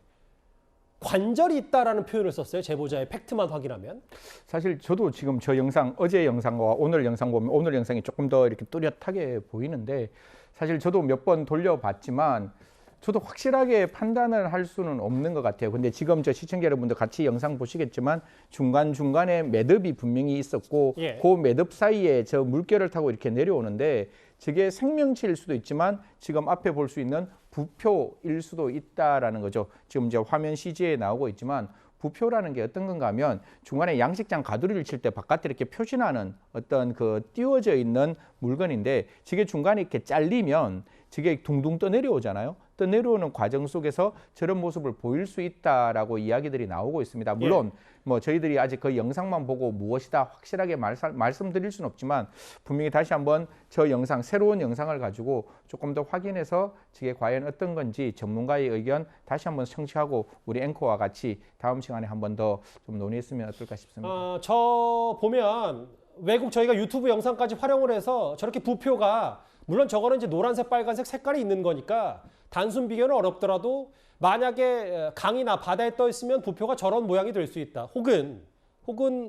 관절이 있다라는 표현을 썼어요. 제보자의 팩트만 확인하면. 사실 저도 지금 저 영상, 어제 영상과 오늘 영상 보면 오늘 영상이 조금 더 이렇게 뚜렷하게 보이는데 사실 저도 몇 번 돌려봤지만 저도 확실하게 판단을 할 수는 없는 것 같아요. 근데 지금 저 시청자 여러분들 같이 영상 보시겠지만 중간중간에 매듭이 분명히 있었고 예. 그 매듭 사이에 저 물결을 타고 이렇게 내려오는데 저게 생명체일 수도 있지만 지금 앞에 볼 수 있는 부표일 수도 있다라는 거죠. 지금 이제 화면 CG에 나오고 있지만 부표라는 게 어떤 건가 하면 중간에 양식장 가두리를 칠 때 바깥에 이렇게 표시나는 어떤 그 띄워져 있는 물건인데 저게 중간에 이렇게 잘리면 저게 둥둥 떠내려오잖아요. 떠내려오는 과정 속에서 저런 모습을 보일 수 있다라고 이야기들이 나오고 있습니다. 물론 뭐 저희들이 아직 그 영상만 보고 무엇이다 확실하게 말씀드릴 수는 없지만 분명히 다시 한번 저 영상, 새로운 영상을 가지고 조금 더 확인해서 저게 과연 어떤 건지 전문가의 의견 다시 한번 청취하고 우리 앵커와 같이 다음 시간에 한번 더 좀 논의했으면 어떨까 싶습니다. 저 보면 외국 저희가 유튜브 영상까지 활용을 해서 저렇게 부표가 물론 저거는 이제 노란색, 빨간색 색깔이 있는 거니까 단순 비교는 어렵더라도 만약에 강이나 바다에 떠 있으면 부표가 저런 모양이 될 수 있다. 혹은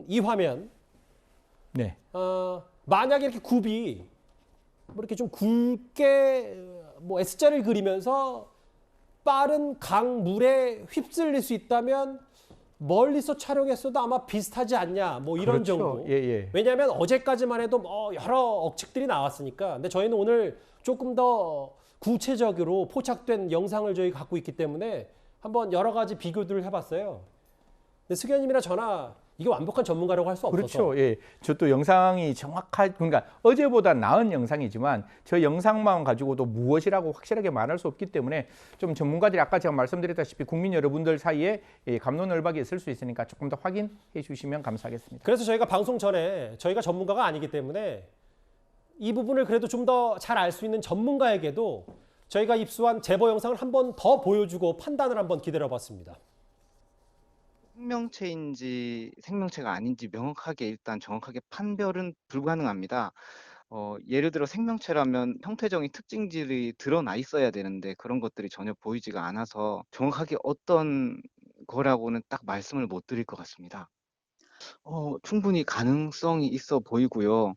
이 화면 네. 만약에 이렇게 굽이 뭐 이렇게 좀 굵게 뭐 S자를 그리면서 빠른 강물에 휩쓸릴 수 있다면 멀리서 촬영했어도 아마 비슷하지 않냐 뭐 이런 그렇죠. 정도. 예. 왜냐하면 어제까지만 해도 여러 억측들이 나왔으니까. 근데 저희는 오늘 조금 더 구체적으로 포착된 영상을 저희 갖고 있기 때문에 한번 여러 가지 비교들을 해봤어요. 근데 승현님이나 저나 이게 완벽한 전문가라고 할 수 없어서. 그렇죠. 예. 저도 영상이 그러니까 어제보다 나은 영상이지만 저 영상만 가지고도 무엇이라고 확실하게 말할 수 없기 때문에 좀 전문가들이 아까 제가 말씀드렸다시피 국민 여러분들 사이에 갑론을박이 있을 수 있으니까 조금 더 확인해 주시면 감사하겠습니다. 그래서 저희가 방송 전에 저희가 전문가가 아니기 때문에 이 부분을 그래도 좀 더 잘 알 수 있는 전문가에게도 저희가 입수한 제보 영상을 한 번 더 보여주고 판단을 한번 기다려봤습니다. 생명체인지 생명체가 아닌지 명확하게 일단 정확하게 판별은 불가능합니다. 예를 들어 생명체라면 형태적인 특징들이 드러나 있어야 되는데 그런 것들이 전혀 보이지가 않아서 정확하게 어떤 거라고는 딱 말씀을 못 드릴 것 같습니다. 충분히 가능성이 있어 보이고요.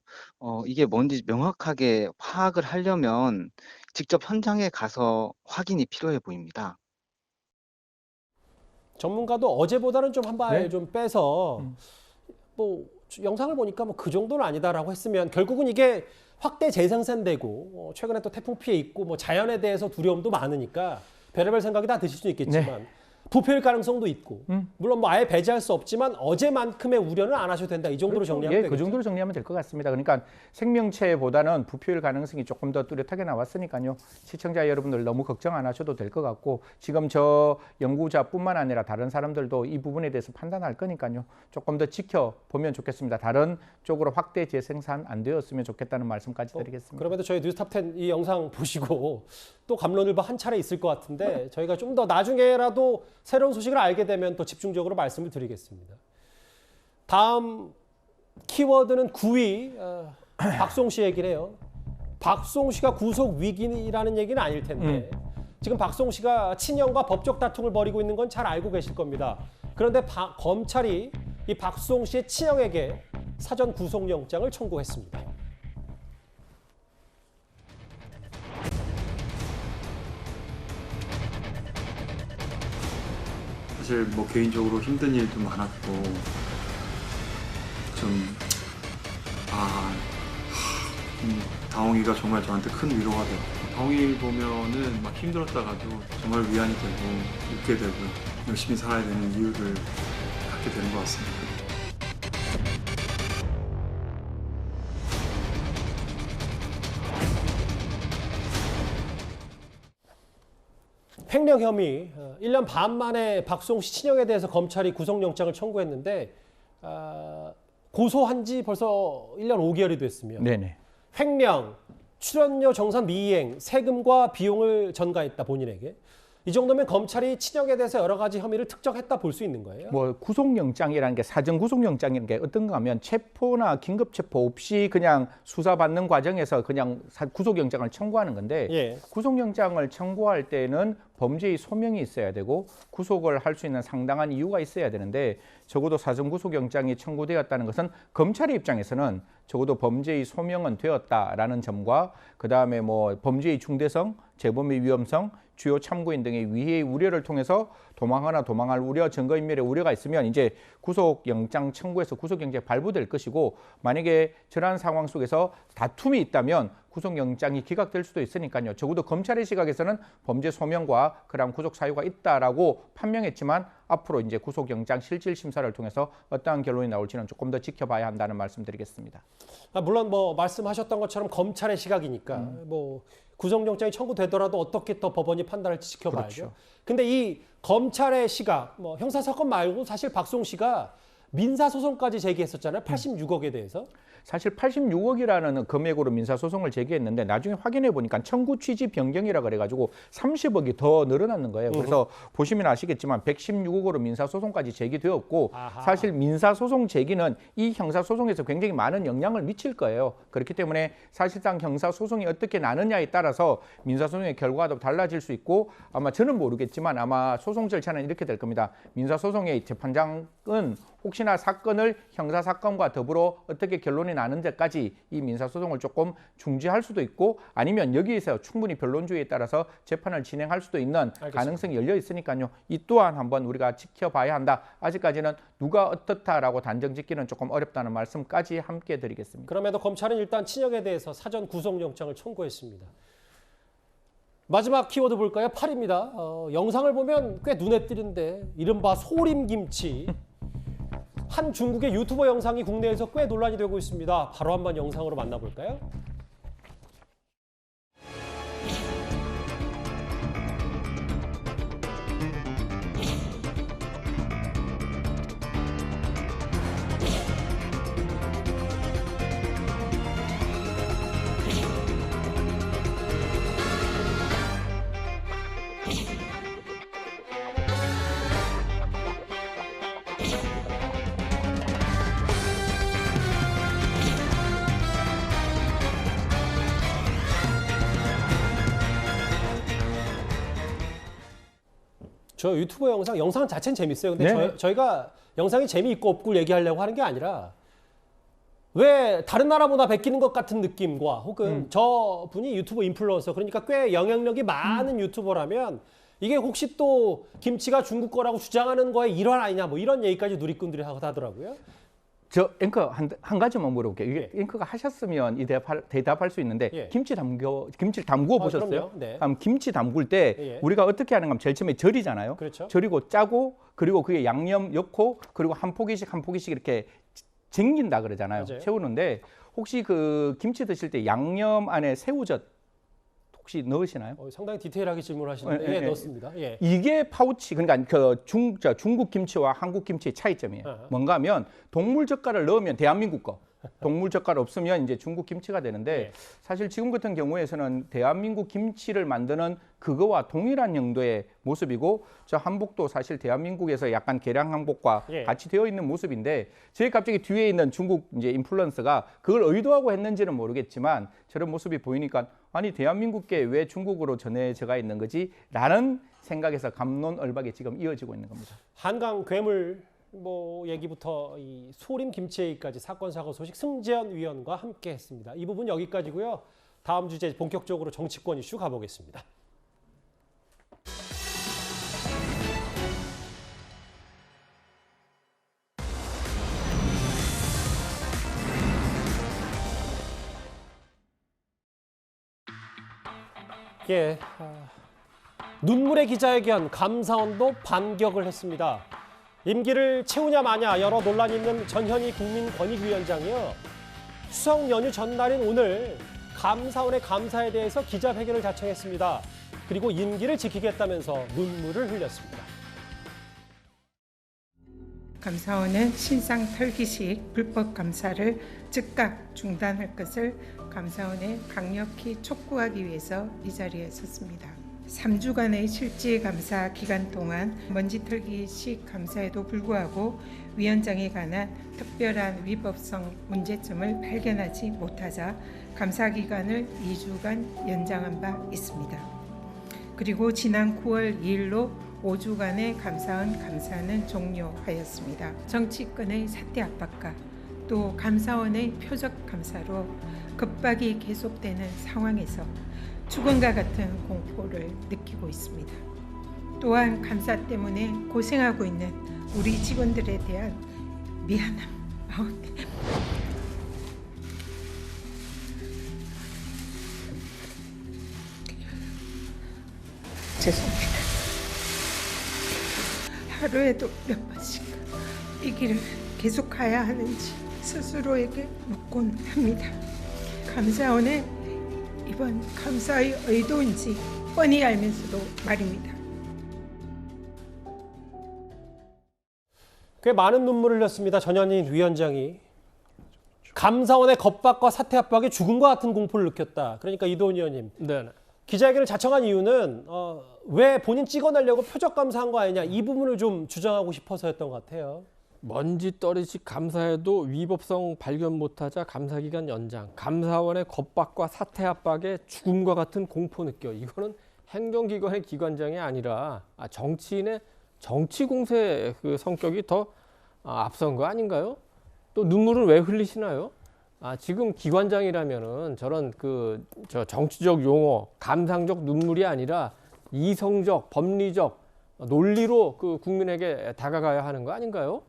이게 뭔지 명확하게 파악을 하려면 직접 현장에 가서 확인이 필요해 보입니다. 전문가도 어제보다는 좀 한 발 네. 좀 빼서 뭐 영상을 보니까 뭐 그 정도는 아니다라고 했으면 결국은 이게 확대 재생산되고 최근에 또 태풍 피해 있고 뭐 자연에 대해서 두려움도 많으니까 별의별 생각이 다 드실 수 있겠지만 부패일 가능성도 있고 물론 뭐 아예 배제할 수 없지만 어제만큼의 우려는 안 하셔도 된다. 이 정도로 그렇죠. 정리하면 예, 되겠죠. 그 정도로 정리하면 될 것 같습니다. 그러니까 생명체보다는 부패일 가능성이 조금 더 뚜렷하게 나왔으니까요. 시청자 여러분들 너무 걱정 안 하셔도 될 것 같고 지금 저 연구자뿐만 아니라 다른 사람들도 이 부분에 대해서 판단할 거니까요. 조금 더 지켜보면 좋겠습니다. 다른 쪽으로 확대 재생산 안 되었으면 좋겠다는 말씀까지 드리겠습니다. 그럼에도 저희 뉴스탑10 이 영상 보시고 또 갑론을봐 한 차례 있을 것 같은데 저희가 좀 더 나중에라도 새로운 소식을 알게 되면 또 집중적으로 말씀을 드리겠습니다. 다음 키워드는 9위 박송 씨 얘기를 해요. 박송 씨가 구속 위기라는 얘기는 아닐 텐데 지금 박송 씨가 친형과 법적 다툼을 벌이고 있는 건 잘 알고 계실 겁니다. 그런데 검찰이 이 박송 씨의 친형에게 사전 구속영장을 청구했습니다. 사실 뭐 개인적으로 힘든 일도 많았고 다홍이가 정말 저한테 큰 위로가 되고 다홍이 보면은 막 힘들었다가도 정말 위안이 되고 웃게 되고 열심히 살아야 되는 이유를 갖게 되는 것 같습니다. 횡령 혐의 1년 반 만에 박송 씨 친형에 대해서 검찰이 구속영장을 청구했는데 고소한 지 벌써 1년 5개월이 됐으며 네네. 횡령, 출연료 정산 미이행, 세금과 비용을 전가했다 본인에게. 이 정도면 검찰이 친형에 대해서 여러 가지 혐의를 특정했다 볼 수 있는 거예요. 뭐 구속영장이라는 게 사전 구속영장이라는 게 어떤가 하면 체포나 긴급체포 없이 그냥 수사받는 과정에서 그냥 구속영장을 청구하는 건데 예. 구속영장을 청구할 때는 범죄의 소명이 있어야 되고 구속을 할 수 있는 상당한 이유가 있어야 되는데 적어도 사전 구속영장이 청구되었다는 것은 검찰의 입장에서는 적어도 범죄의 소명은 되었다라는 점과 그다음에 뭐 범죄의 중대성, 재범의 위험성, 주요 참고인 등의 위해의 우려를 통해서 도망하거나 도망할 우려, 증거인멸의 우려가 있으면 이제 구속영장 청구에서 구속영장이 발부될 것이고 만약에 저러한 상황 속에서 다툼이 있다면 구속영장이 기각될 수도 있으니까요. 적어도 검찰의 시각에서는 범죄 소명과 그런 구속 사유가 있다라고 판명했지만 앞으로 이제 구속영장 실질 심사를 통해서 어떠한 결론이 나올지는 조금 더 지켜봐야 한다는 말씀드리겠습니다. 물론 뭐 말씀하셨던 것처럼 검찰의 시각이니까 뭐 구속영장이 청구되더라도 어떻게 또 법원이 판단할지 지켜봐야죠. 그렇죠. 근데 이 검찰의 시각, 뭐 형사사건 말고 사실 박송 씨가 민사소송까지 제기했었잖아요. 86억에 대해서. 사실 86억이라는 금액으로 민사소송을 제기했는데 나중에 확인해 보니까 청구 취지 변경이라 그래가지고 30억이 더 늘어났는 거예요. 그래서 보시면 아시겠지만 116억으로 민사소송까지 제기되었고 사실 민사소송 제기는 이 형사소송에서 굉장히 많은 영향을 미칠 거예요. 그렇기 때문에 사실상 형사소송이 어떻게 나느냐에 따라서 민사소송의 결과도 달라질 수 있고 아마 저는 모르겠지만 아마 소송 절차는 이렇게 될 겁니다. 민사소송의 재판장은 혹시나 사건을 형사사건과 더불어 어떻게 결론이 나는 데까지 이 민사소송을 조금 중지할 수도 있고 아니면 여기에서 충분히 변론주의에 따라서 재판을 진행할 수도 있는 알겠습니다. 가능성이 열려 있으니까요. 이 또한 한번 우리가 지켜봐야 한다. 아직까지는 누가 어떻다라고 단정짓기는 조금 어렵다는 말씀까지 함께 드리겠습니다. 그럼에도 검찰은 일단 친형에 대해서 사전 구속영장을 청구했습니다. 마지막 키워드 볼까요? 8입니다. 영상을 보면 꽤 눈에 띄는데 이른바 소림김치. 한 중국의 유튜버 영상이 국내에서 꽤 논란이 되고 있습니다. 바로 한번 영상으로 만나볼까요? 저 유튜브 영상 자체는 재밌어요. 근데 네. 저희가 영상이 재미있고 없고 얘기하려고 하는 게 아니라 왜 다른 나라보다 베끼는 것 같은 느낌과 혹은 저 분이 유튜브 인플루언서 그러니까 꽤 영향력이 많은 유튜버라면 이게 혹시 또 김치가 중국 거라고 주장하는 거에 일환 아니냐 뭐 이런 얘기까지 누리꾼들이 하더라고요. 저 앵커 한 가지만 물어볼게요. 이게 앵커가 하셨으면 대답할 수 있는데 김치를 담그어 보셨어요? 네. 그럼 김치 담글 때 우리가 어떻게 하는가 하면 제일 처음에 절이잖아요. 그렇죠. 절이고 짜고 그리고 그게 양념 넣고 그리고 한 포기씩 이렇게 쟁긴다 그러잖아요. 맞아요. 채우는데 혹시 그 김치 드실 때 양념 안에 새우젓 혹시 넣으시나요? 상당히 디테일하게 질문하시는데 예, 넣습니다. 예. 이게 파우치 그러니까 그 중국 김치와 한국 김치의 차이점이에요. 뭔가 하면 동물 젓갈을 넣으면 대한민국 거. 동물 젓갈 없으면 이제 중국 김치가 되는데 사실 지금 같은 경우에서는 대한민국 김치를 만드는 그거와 동일한 정도의 모습이고 저 한복도 사실 대한민국에서 약간 개량 한복과 같이 되어 있는 모습인데 제일 갑자기 뒤에 있는 중국 이제 인플루언서가 그걸 의도하고 했는지는 모르겠지만 저런 모습이 보이니까 아니 대한민국계 왜 중국으로 전해져가 있는 거지? 라는 생각에서 갑론을박이 지금 이어지고 있는 겁니다. 한강 괴물 뭐 얘기부터 이 소림 김치 얘기까지 사건 사고 소식 승재현 위원과 함께했습니다. 이 부분 여기까지고요. 다음 주제 본격적으로 정치권 이슈 가보겠습니다. 예, 눈물의 기자회견 감사원도 반격을 했습니다. 임기를 채우냐 마냐 여러 논란이 있는 전현희 국민권익위원장이요. 추석 연휴 전날인 오늘 감사원의 감사에 대해서 기자회견을 자청했습니다. 그리고 임기를 지키겠다면서 눈물을 흘렸습니다. 감사원은 신상 털기식 불법 감사를 즉각 중단할 것을 감사원에 강력히 촉구하기 위해서 이 자리에 섰습니다. 3주간의 실질 감사 기간 동안 먼지 털기식 감사에도 불구하고 위원장에 관한 특별한 위법성 문제점을 발견하지 못하자 감사 기간을 2주간 연장한 바 있습니다. 그리고 지난 9월 2일로 5주간의 감사원 감사는 종료하였습니다. 정치권의 사퇴 압박과 또 감사원의 표적 감사로 급박이 계속되는 상황에서 죽음과 같은 공포를 느끼고 있습니다. 또한 감사 때문에 고생하고 있는 우리 직원들에 대한 미안함 마음에 죄송합니다. 하루에도 몇 번씩 이 길을 계속 가야 하는지 스스로에게 묻곤 합니다. 감사원의 이번 감사의 의도인지 뻔히 알면서도 말입니다. 꽤 많은 눈물을 흘렸습니다. 전현희 위원장이. 감사원의 겁박과 사퇴 압박에 죽음과 같은 공포를 느꼈다. 그러니까 이도훈 의원님. 네. 기자회견을 자청한 이유는 왜 본인 찍어내려고 표적 감사한 거 아니냐 이 부분을 좀 주장하고 싶어서였던 것 같아요. 먼지 떨이식 감사에도 위법성 발견 못하자 감사기간 연장, 감사원의 겁박과 사퇴 압박에 죽음과 같은 공포 느껴. 이거는 행정기관의 기관장이 아니라 정치인의 정치 공세 그 성격이 더 앞선 거 아닌가요? 또 눈물을 왜 흘리시나요? 지금 기관장이라면은 저런 저 정치적 용어, 감상적 눈물이 아니라 이성적, 법리적 논리로 그 국민에게 다가가야 하는 거 아닌가요?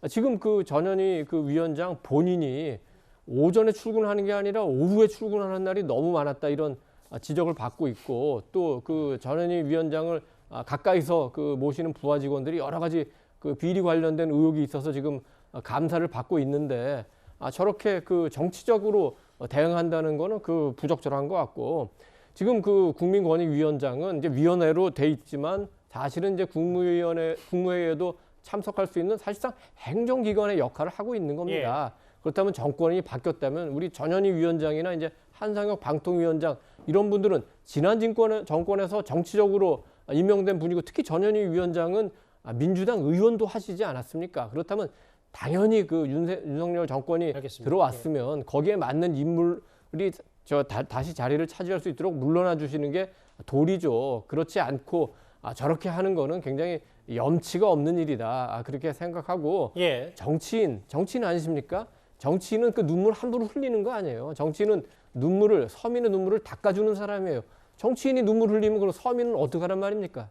지금 그 전현희 그 위원장 본인이 오전에 출근하는 게 아니라 오후에 출근하는 날이 너무 많았다 이런 지적을 받고 있고 또 그 전현희 위원장을 가까이서 그 모시는 부하 직원들이 여러 가지 그 비리 관련된 의혹이 있어서 지금 감사를 받고 있는데 저렇게 그 정치적으로 대응한다는 거는 그 부적절한 것 같고 지금 그 국민권익위원장은 이제 위원회로 돼 있지만 사실은 이제 국무회의에도 참석할 수 있는 사실상 행정기관의 역할을 하고 있는 겁니다. 그렇다면 정권이 바뀌었다면 우리 전현희 위원장이나 이제 한상혁 방통위원장 이런 분들은 지난 정권에서 정치적으로 임명된 분이고 특히 전현희 위원장은 민주당 의원도 하시지 않았습니까? 그렇다면 당연히 그 윤석열 정권이 들어왔으면 거기에 맞는 인물이 다시 자리를 차지할 수 있도록 물러나 주시는 게 도리죠. 그렇지 않고 저렇게 하는 거는 굉장히 염치가 없는 일이다. 그렇게 생각하고 예. 정치인 아니십니까? 정치인은 그 눈물 함부로 흘리는 거 아니에요. 정치인은 서민의 눈물을 닦아주는 사람이에요. 정치인이 눈물 흘리면 그럼 서민은 어떡하란 말입니까?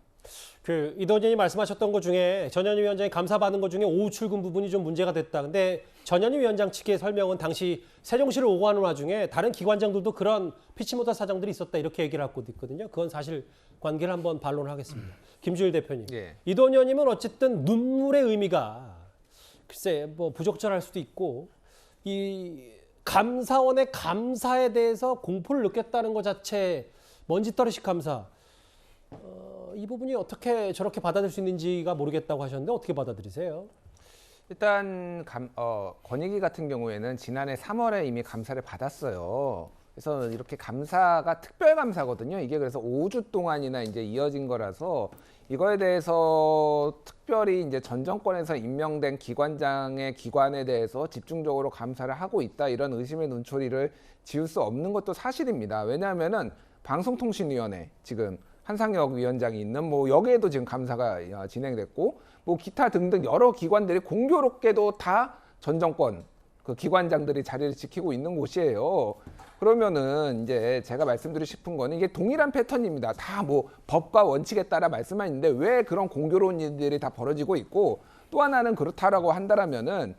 이동 의원이 말씀하셨던 것 중에 전현희 위원장이 감사받은 것 중에 오후 출근 부분이 좀 문제가 됐다. 근데 전현희 위원장 측의 설명은 당시 세종시를 오고 하는 와중에 다른 기관장들도 그런 피치 못할 사정들이 있었다 이렇게 얘기를 하고 있거든요. 그건 사실 관계를 한번 반론하겠습니다. 김주일 대표님. 예. 이동 의원님은 어쨌든 눈물의 의미가 글쎄 뭐 부적절할 수도 있고 이 감사원의 감사에 대해서 공포를 느꼈다는 것 자체 먼지떨이식 감사. 이 부분이 어떻게 저렇게 받아들일 수 있는지가 모르겠다고 하셨는데 어떻게 받아들이세요? 일단 권익위 같은 경우에는 지난해 3월에 이미 감사를 받았어요. 그래서 이렇게 감사가 특별 감사거든요. 이게 그래서 5주 동안이나 이제 이어진 거라서 이거에 대해서 특별히 이제 전 정권에서 임명된 기관장의 기관에 대해서 집중적으로 감사를 하고 있다 이런 의심의 눈초리를 지울 수 없는 것도 사실입니다. 왜냐하면은 방송통신위원회 지금 한상혁 위원장이 있는 뭐 여기에도 지금 감사가 진행됐고 뭐 기타 등등 여러 기관들이 공교롭게도 다 전 정권 그 기관장들이 자리를 지키고 있는 곳이에요. 그러면은 이제 제가 말씀드리고 싶은 거는 이게 동일한 패턴입니다. 다 뭐 법과 원칙에 따라 말씀하는데 왜 그런 공교로운 일들이 다 벌어지고 있고 또 하나는 그렇다라고 한다라면은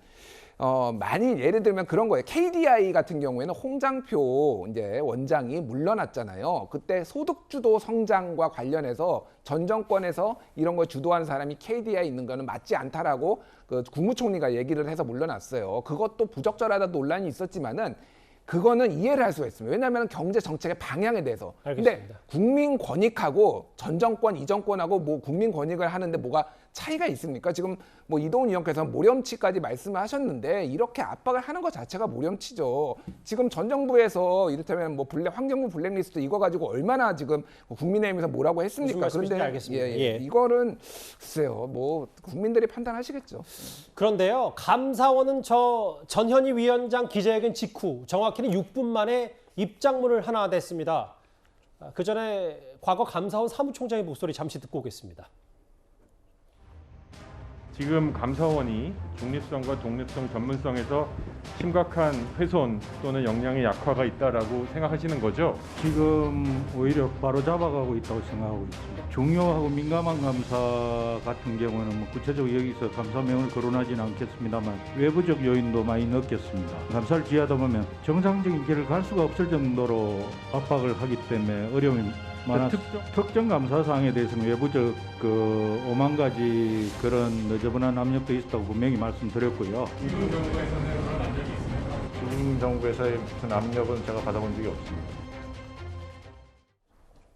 만일 예를 들면 그런 거예요. KDI 같은 경우에는 홍장표 이제 원장이 물러났잖아요. 그때 소득주도 성장과 관련해서 전 정권에서 이런 걸 주도하는 사람이 KDI에 있는 거는 맞지 않다라고 그 국무총리가 얘기를 해서 물러났어요. 그것도 부적절하다 논란이 있었지만은 그거는 이해를 할 수가 있습니다. 왜냐하면 경제 정책의 방향에 대해서. 알겠습니다. 근데 국민 권익하고 전 정권, 이 정권하고 뭐 국민 권익을 하는데 뭐가 차이가 있습니까? 지금 뭐 이동훈 의원께서는 모렴치까지 말씀을 하셨는데 이렇게 압박을 하는 것 자체가 모렴치죠. 지금 전 정부에서 이를테면 뭐 환경부 블랙리스트 이거 가지고 얼마나 지금 국민의힘에서 뭐라고 했습니까? 그런데 알겠습니다. 이거는 글쎄요, 뭐 국민들이 판단하시겠죠. 그런데요, 감사원은 전현희 위원장 기자회견 직후 정확히는 6분 만에 입장문을 하나 냈습니다. 그 전에 과거 감사원 사무총장의 목소리 잠시 듣고 오겠습니다. 지금 감사원이 중립성과 독립성, 전문성에서 심각한 훼손 또는 역량의 약화가 있다라고 생각하시는 거죠? 지금 오히려 바로 잡아가고 있다고 생각하고 있습니다. 중요하고 민감한 감사 같은 경우는 뭐 구체적으로 여기서 감사명을 거론하지는 않겠습니다만 외부적 요인도 많이 넣겠습니다. 감사를 지하다 보면 정상적인 길을 갈 수가 없을 정도로 압박을 하기 때문에 어려움이 많아서 특정 감사 사항에 대해서는 외부적 그 5만 가지 그런 너저분한 압력도 있었다고 분명히 말씀드렸고요. 지금 정부에서의 무슨 압력은 제가 받아본 적이 없습니다.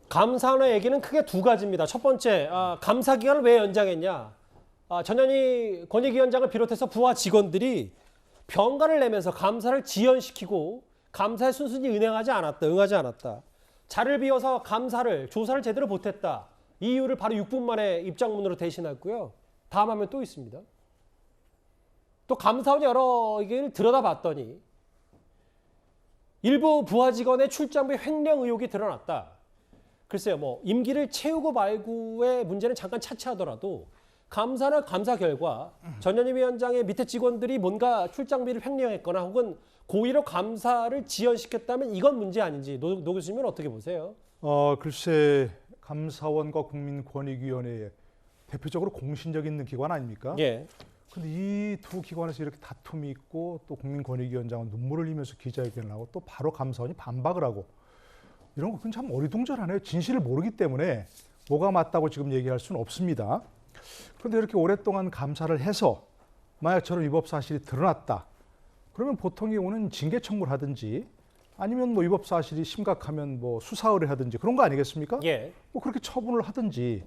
감사원의 얘기는 크게 두 가지입니다. 첫 번째, 감사 기간을 왜 연장했냐. 전현희 권익위원장을 비롯해서 부하 직원들이 병가를 내면서 감사를 지연시키고 감사에 순순히 응하지 않았다. 자를 비워서 조사를 제대로 못했다. 이 이유를 바로 6분 만에 입장문으로 대신했고요. 다음 화면 또 있습니다. 또 감사원이 여러 얘기를 들여다봤더니 일부 부하 직원의 출장비 횡령 의혹이 드러났다. 글쎄요, 뭐 임기를 채우고 말고의 문제는 잠깐 차치하더라도 감사나 감사 결과 전현희 위원장의 밑에 직원들이 뭔가 출장비를 횡령했거나 혹은 고의로 감사를 지연시켰다면 이건 문제 아닌지 노 교수님은 어떻게 보세요? 글쎄 감사원과 국민권익위원회 대표적으로 공신력 있는 기관 아닙니까? 예. 근데 이 두 기관에서 이렇게 다툼이 있고 또 국민권익위원장은 눈물을 흘리면서 기자회견을 하고 또 바로 감사원이 반박을 하고 이런 거 그건 참 어리둥절하네요. 진실을 모르기 때문에 뭐가 맞다고 지금 얘기할 수는 없습니다. 그런데 이렇게 오랫동안 감사를 해서 만약 저런 위법 사실이 드러났다. 그러면 보통의 경우는 징계 청구를 하든지 아니면 뭐 위법 사실이 심각하면 뭐 수사 의뢰하든지 그런 거 아니겠습니까? 예. 뭐 그렇게 처분을 하든지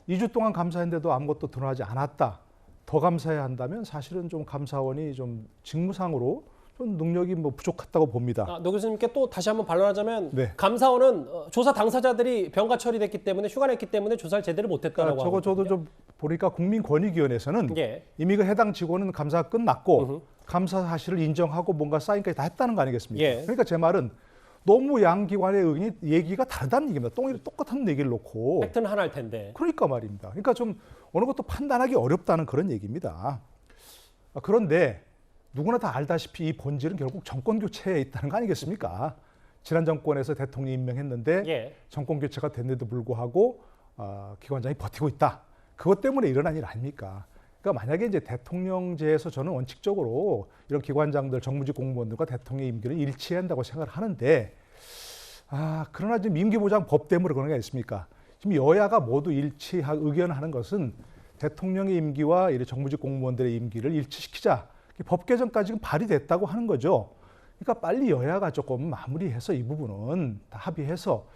2주 동안 감사했는데도 아무것도 드러나지 않았다. 더 감사해야 한다면 사실은 좀 감사원이 좀 직무상으로 좀 능력이 뭐 부족했다고 봅니다. 노 교수님께 또 다시 한번 반론하자면 네. 감사원은 조사 당사자들이 병가 처리됐기 때문에 휴관했기 때문에 조사를 제대로 못했다라고 하거든요. 저도 좀 보니까 국민권익위원회에서는 예. 이미 그 해당 직원은 감사가 끝났고 감사 사실을 인정하고 뭔가 사인까지 다 했다는 거 아니겠습니까? 예. 그러니까 제 말은 너무 양 기관의 의견이 얘기가 다르다는 얘기입니다. 똑같은 얘기를 놓고. 팩트는 하나일 텐데. 그러니까 말입니다. 그러니까 좀 어느 것도 판단하기 어렵다는 그런 얘기입니다. 그런데 누구나 다 알다시피 이 본질은 결국 정권 교체에 있다는 거 아니겠습니까? 지난 정권에서 대통령이 임명했는데 예. 정권 교체가 됐는데도 불구하고 기관장이 버티고 있다. 그것 때문에 일어난 일 아닙니까? 그러니까 만약에 이제 대통령제에서 저는 원칙적으로 이런 기관장들, 정무직 공무원들과 대통령 임기를 일치해야 한다고 생각을 하는데 그러나 지금 임기보장법 때문에 그런 게 있습니까? 지금 여야가 모두 의견하는 것은 대통령의 임기와 정무직 공무원들의 임기를 일치시키자. 법 개정까지 지금 발의됐다고 하는 거죠. 그러니까 빨리 여야가 조금 마무리해서 이 부분은 다 합의해서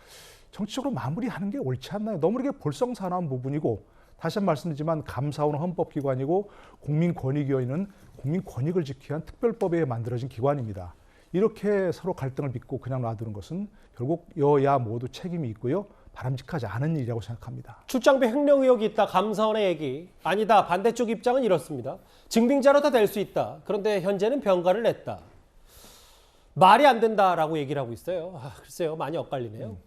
정치적으로 마무리하는 게 옳지 않나요? 너무 이렇게 볼썽사나운 부분이고 다시 한번 말씀드리지만 감사원은 헌법기관이고 국민권익위원회는 국민권익을 지키기 위한 특별법에 의해 만들어진 기관입니다. 이렇게 서로 갈등을 빚고 그냥 놔두는 것은 결국 여야 모두 책임이 있고요. 바람직하지 않은 일이라고 생각합니다. 출장비 횡령 의혹이 있다. 감사원의 얘기. 아니다. 반대쪽 입장은 이렇습니다. 증빙자로 다 될 수 있다. 그런데 현재는 병가를 냈다. 말이 안 된다라고 얘기를 하고 있어요. 글쎄요. 많이 엇갈리네요.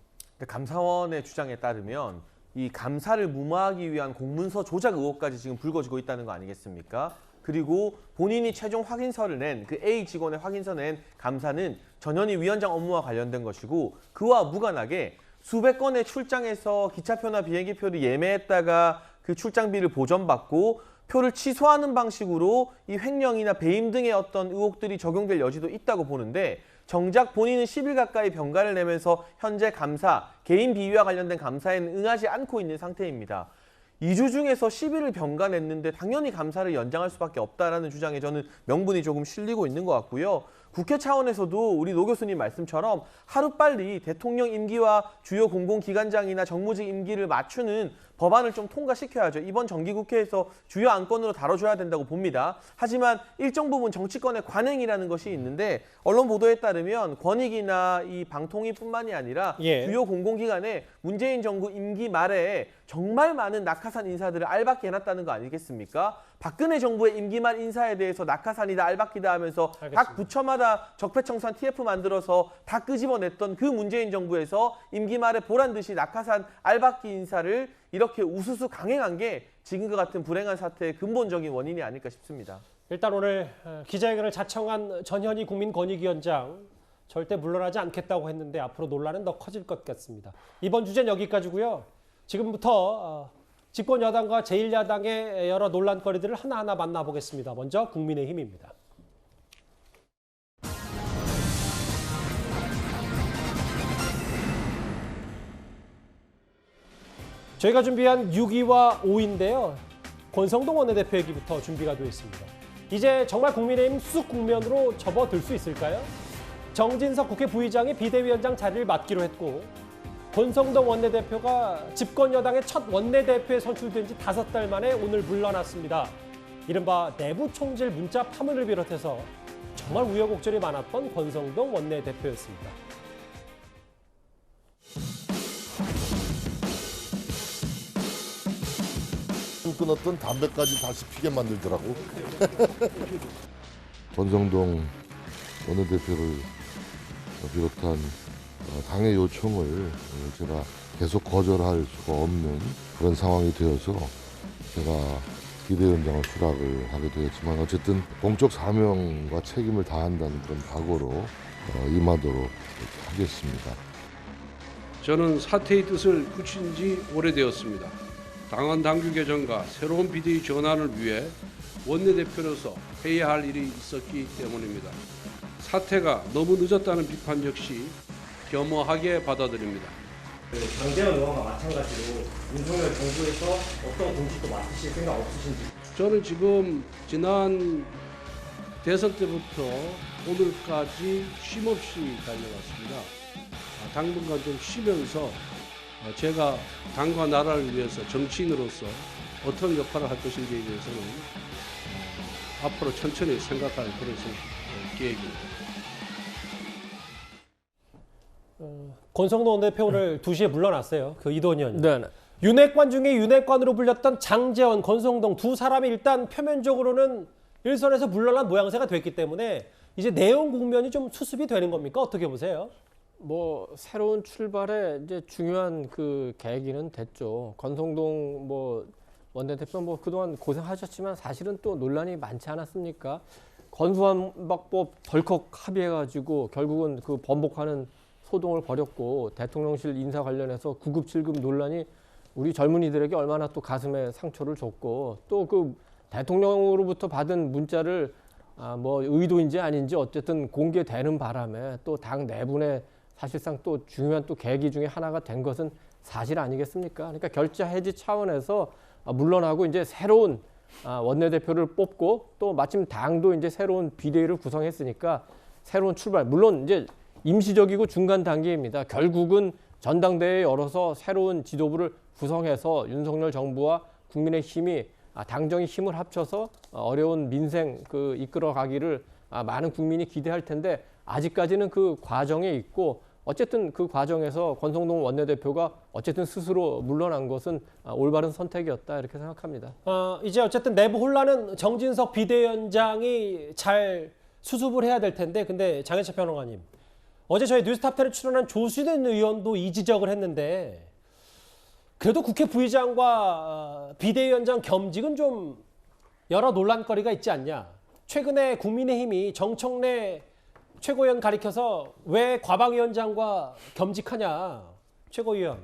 감사원의 주장에 따르면 이 감사를 무마하기 위한 공문서 조작 의혹까지 지금 불거지고 있다는 거 아니겠습니까? 그리고 본인이 최종 확인서를 낸 그 A 직원의 확인서 낸 감사는 전현희 위원장 업무와 관련된 것이고 그와 무관하게 수백 건의 출장에서 기차표나 비행기표를 예매했다가 그 출장비를 보전받고 표를 취소하는 방식으로 이 횡령이나 배임 등의 어떤 의혹들이 적용될 여지도 있다고 보는데 정작 본인은 10일 가까이 병가를 내면서 현재 감사, 개인 비위와 관련된 감사에는 응하지 않고 있는 상태입니다. 2주 중에서 10일을 병가 냈는데 당연히 감사를 연장할 수밖에 없다라는 주장에 저는 명분이 조금 실리고 있는 것 같고요. 국회 차원에서도 우리 노 교수님 말씀처럼 하루빨리 대통령 임기와 주요 공공기관장이나 정무직 임기를 맞추는 법안을 좀 통과시켜야죠. 이번 정기국회에서 주요 안건으로 다뤄줘야 된다고 봅니다. 하지만 일정 부분 정치권의 관행이라는 것이 있는데 언론 보도에 따르면 권익이나 이 방통위뿐만이 아니라 주요 공공기관에 문재인 정부 임기 말에 정말 많은 낙하산 인사들을 알박기 해놨다는 거 아니겠습니까? 박근혜 정부의 임기 말 인사에 대해서 낙하산이다 알박기다 하면서 각 부처마다 적폐청산 TF 만들어서 다 끄집어냈던 그 문재인 정부에서 임기 말에 보란듯이 낙하산 알박기 인사를 이렇게 우수수 강행한 게 지금과 같은 불행한 사태의 근본적인 원인이 아닐까 싶습니다. 일단 오늘 기자회견을 자청한 전현희 국민권익위원장 절대 물러나지 않겠다고 했는데 앞으로 논란은 더 커질 것 같습니다. 이번 주제는 여기까지고요. 지금부터 집권 여당과 제1야당의 여러 논란거리들을 하나하나 만나보겠습니다. 먼저 국민의힘입니다. 저희가 준비한 6위와 5위인데요. 권성동 원내대표 얘기부터 준비가 되어 있습니다. 이제 정말 국민의힘 수습 국면으로 접어들 수 있을까요? 정진석 국회 부의장이 비대위원장 자리를 맡기로 했고 권성동 원내대표가 집권 여당의 첫 원내대표에 선출된 지 5달 만에 오늘 물러났습니다. 이른바 내부 총질 문자 파문을 비롯해서 정말 우여곡절이 많았던 권성동 원내대표였습니다. 끊었던 담배까지 다시 피게 만들더라고. 권성동 원내대표를 비롯한 당의 요청을 제가 계속 거절할 수가 없는 그런 상황이 되어서 제가 비대위원장을 수락을 하게 되었지만 어쨌든 공적 사명과 책임을 다한다는 그런 각오로 임하도록 하겠습니다. 저는 사퇴의 뜻을 굳힌 지 오래되었습니다. 당헌 당규 개정과 새로운 비대위 전환을 위해 원내대표로서 해야 할 일이 있었기 때문입니다. 사퇴가 너무 늦었다는 비판 역시 겸허하게 받아들입니다. 장재원 의원과 마찬가지로 윤석열 정부에서 어떤 공직도 맡으실 생각 없으신지? 저는 지금 지난 대선 때부터 오늘까지 쉼없이 달려왔습니다. 당분간 좀 쉬면서 제가 당과 나라를 위해서 정치인으로서 어떤 역할을 할 것인지에 대해서는 앞으로 천천히 생각할 그런 계획입니다. 권성동 원내대표 오늘 2시에 물러났어요. 그 이도원 의원이. 네. 윤핵관 중에 윤핵관으로 불렸던 장재원, 권성동 두 사람이 일단 표면적으로는 일선에서 물러난 모양새가 됐기 때문에 이제 내용 국면이 좀 수습이 되는 겁니까? 어떻게 보세요? 뭐 새로운 출발에 이제 중요한 그 계기는 됐죠. 권성동 뭐 원내대표 뭐 그동안 고생하셨지만 사실은 또 논란이 많지 않았습니까? 건수한박법 덜컥 합의해가지고 결국은 그 번복하는 소동을 벌였고 대통령실 인사 관련해서 9급 7급 논란이 우리 젊은이들에게 얼마나 또 가슴에 상처를 줬고 또 그 대통령으로부터 받은 문자를 뭐 의도인지 아닌지 어쨌든 공개되는 바람에 또 당 내분에 사실상 또 중요한 또 계기 중에 하나가 된 것은 사실 아니겠습니까? 그러니까 결자 해지 차원에서 물러나고 이제 새로운 원내대표를 뽑고 또 마침 당도 이제 새로운 비대위를 구성했으니까 새로운 출발. 물론 이제 임시적이고 중간 단계입니다. 결국은 전당대회 열어서 새로운 지도부를 구성해서 윤석열 정부와 국민의힘이 당정이 힘을 합쳐서 어려운 민생 그 이끌어가기를 많은 국민이 기대할 텐데 아직까지는 그 과정에 있고 어쨌든 그 과정에서 권성동 원내대표가 어쨌든 스스로 물러난 것은 올바른 선택이었다 이렇게 생각합니다. 이제 어쨌든 내부 혼란은 정진석 비대위원장이 잘 수습을 해야 될 텐데 근데 장혜철 평론가님 어제 저희 뉴스탑10에 출연한 조수진 의원도 이 지적을 했는데 그래도 국회 부의장과 비대위원장 겸직은 좀 여러 논란거리가 있지 않냐. 최근에 국민의힘이 정청래 최고위원 가리켜서 왜 과방위원장과 겸직하냐. 최고위원.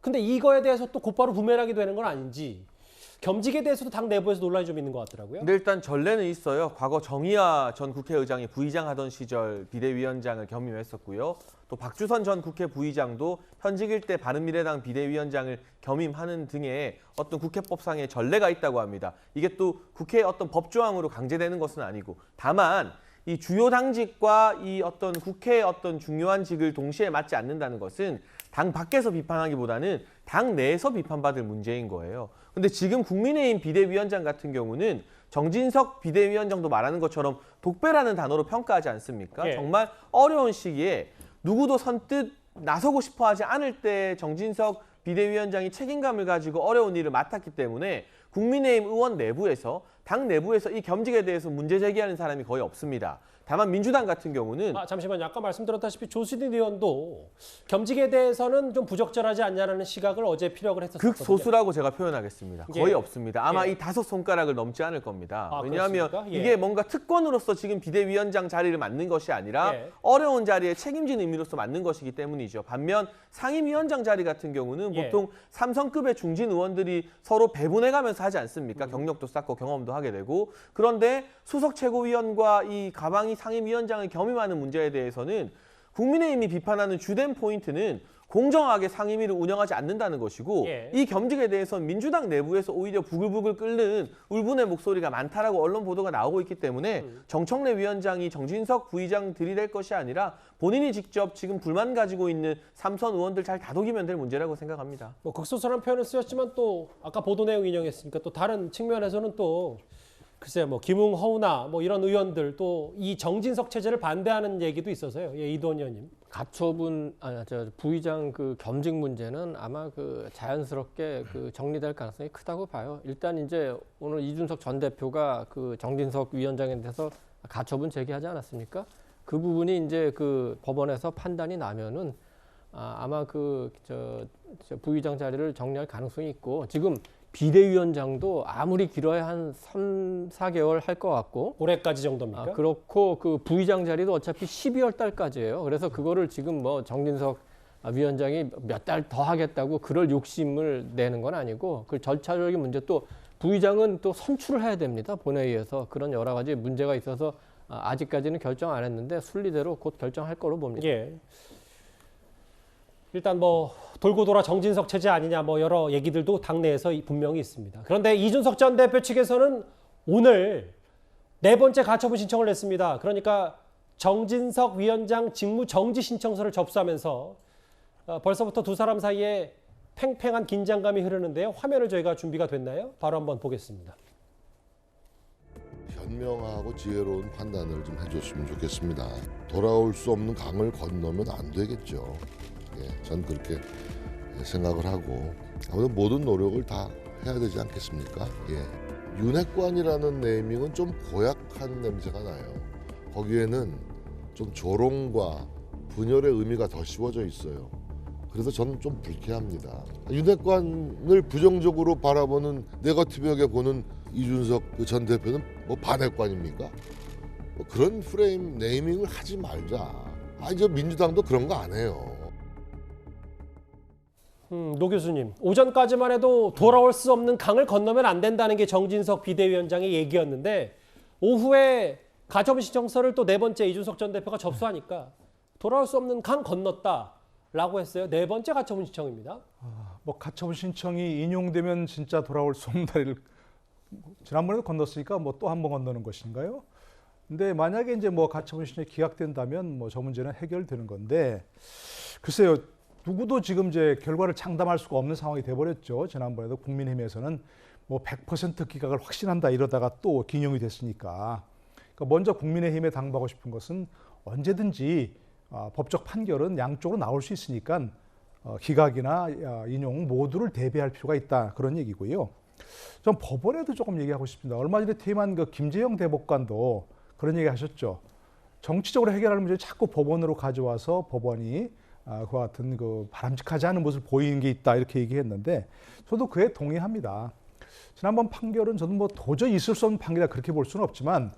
근데 이거에 대해서 또 곧바로 부메랑이 되는 건 아닌지. 겸직에 대해서도 당 내부에서 논란이 좀 있는 것 같더라고요. 근데 일단 전례는 있어요. 과거 정의화 전 국회의장이 부의장 하던 시절 비대위원장을 겸임했었고요. 또 박주선 전 국회 부의장도 현직일 때 바른미래당 비대위원장을 겸임하는 등의 어떤 국회법상의 전례가 있다고 합니다. 이게 또 국회의 어떤 법조항으로 강제되는 것은 아니고 다만 이 주요 당직과 이 어떤 국회의 어떤 중요한 직을 동시에 맡지 않는다는 것은 당 밖에서 비판하기보다는 당 내에서 비판받을 문제인 거예요. 근데 지금 국민의힘 비대위원장 같은 경우는 정진석 비대위원장도 말하는 것처럼 독배라는 단어로 평가하지 않습니까? 예. 정말 어려운 시기에 누구도 선뜻 나서고 싶어 하지 않을 때 정진석 비대위원장이 책임감을 가지고 어려운 일을 맡았기 때문에 국민의힘 의원 내부에서 당 내부에서 이 겸직에 대해서 문제 제기하는 사람이 거의 없습니다. 다만 민주당 같은 경우는 잠시만요. 아까 말씀드렸다시피 조수진 의원도 겸직에 대해서는 좀 부적절하지 않냐라는 시각을 어제 피력을 했었거든요. 극소수라고 제가 표현하겠습니다. 거의 없습니다. 아마 이 5손가락을 넘지 않을 겁니다. 왜냐하면 이게 뭔가 특권으로서 지금 비대위원장 자리를 맡는 것이 아니라 어려운 자리에 책임진 의미로서 맡는 것이기 때문이죠. 반면 상임위원장 자리 같은 경우는 보통 삼성급의 중진 의원들이 서로 배분해가면서 하지 않습니까? 경력도 쌓고 경험도 하게 되고 그런데 수석 최고위원과 이 가방이 상임위원장을 겸임하는 문제에 대해서는 국민의힘이 비판하는 주된 포인트는 공정하게 상임위를 운영하지 않는다는 것이고 이 겸직에 대해서 민주당 내부에서 오히려 부글부글 끓는 울분의 목소리가 많다라고 언론 보도가 나오고 있기 때문에 정청래 위원장이 정진석 부의장 들이댈 것이 아니라 본인이 직접 지금 불만 가지고 있는 삼선 의원들 잘 다독이면 될 문제라고 생각합니다. 뭐 극소수라는 표현을 쓰였지만 또 아까 보도 내용 인용했으니까 또 다른 측면에서는 또 글쎄요, 뭐 김웅, 허우나 뭐 이런 의원들 또 이 정진석 체제를 반대하는 얘기도 있어서요. 이도원 의원님. 가처분 부의장 그 겸직 문제는 아마 그 자연스럽게 그 정리될 가능성이 크다고 봐요. 일단 이제 오늘 이준석 전 대표가 그 정진석 위원장에 대해서 가처분 제기하지 않았습니까? 그 부분이 이제 그 법원에서 판단이 나면은 아마 그 부의장 자리를 정리할 가능성이 있고 지금 비대위원장도 아무리 길어야 한 3, 4개월 할 것 같고 올해까지 정도입니까? 그렇고 그 부의장 자리도 어차피 12월 달까지예요. 그래서 그거를 지금 뭐 정진석 위원장이 몇 달 더 하겠다고 그럴 욕심을 내는 건 아니고 그 절차적인 문제 또 부의장은 또 선출을 해야 됩니다. 본회의에서 그런 여러 가지 문제가 있어서 아직까지는 결정 안 했는데 순리대로 곧 결정할 거로 봅니다. 일단 뭐 돌고 돌아 정진석 체제 아니냐 뭐 여러 얘기들도 당내에서 분명히 있습니다. 그런데 이준석 전 대표 측에서는 오늘 4번째 가처분 신청을 냈습니다. 그러니까 정진석 위원장 직무 정지 신청서를 접수하면서 벌써부터 두 사람 사이에 팽팽한 긴장감이 흐르는데요. 화면을 저희가 준비가 됐나요? 바로 한번 보겠습니다. 현명하고 지혜로운 판단을 좀 해줬으면 좋겠습니다. 돌아올 수 없는 강을 건너면 안 되겠죠. 전 그렇게 생각을 하고 아무튼 모든 노력을 다 해야 되지 않겠습니까? 윤핵관이라는 네이밍은 좀 고약한 냄새가 나요. 거기에는 좀 조롱과 분열의 의미가 더 씌워져 있어요. 그래서 저는 좀 불쾌합니다. 윤핵관을 부정적으로 바라보는 네거티브하게 보는 이준석 전 대표는 뭐 반핵관입니까? 뭐 그런 프레임 네이밍을 하지 말자. 저 민주당도 그런 거 안 해요. 노 교수님, 오전까지만 해도 돌아올 수 없는 강을 건너면 안 된다는 게 정진석 비대위원장의 얘기였는데 오후에 가처분 신청서를 또 네 번째 이준석 전 대표가 접수하니까 돌아올 수 없는 강 건넜다라고 했어요. 네 번째 가처분 신청입니다. 뭐 가처분 신청이 인용되면 진짜 돌아올 수 없는 다리를 지난번에도 건넜으니까 뭐 또 한 번 건너는 것인가요? 근데 만약에 이제 뭐 가처분 신청이 기각된다면 뭐 저 문제는 해결되는 건데 글쎄요. 누구도 지금 이제 결과를 장담할 수가 없는 상황이 돼버렸죠. 지난번에도 국민의힘에서는 뭐 100% 기각을 확신한다 이러다가 또 기용이 됐으니까. 그러니까 먼저 국민의힘에 당부하고 싶은 것은 언제든지 법적 판결은 양쪽으로 나올 수 있으니까 기각이나 인용 모두를 대비할 필요가 있다 그런 얘기고요. 전 법원에도 조금 얘기하고 싶습니다. 얼마 전에 퇴임한 그 김재영 대법관도 그런 얘기 하셨죠. 정치적으로 해결할 문제를 자꾸 법원으로 가져와서 법원이 그와 같은 그 바람직하지 않은 모습을 보이는 게 있다 이렇게 얘기했는데 저도 그에 동의합니다. 지난번 판결은 저는 뭐 도저히 있을 수 없는 판결이다 그렇게 볼 수는 없지만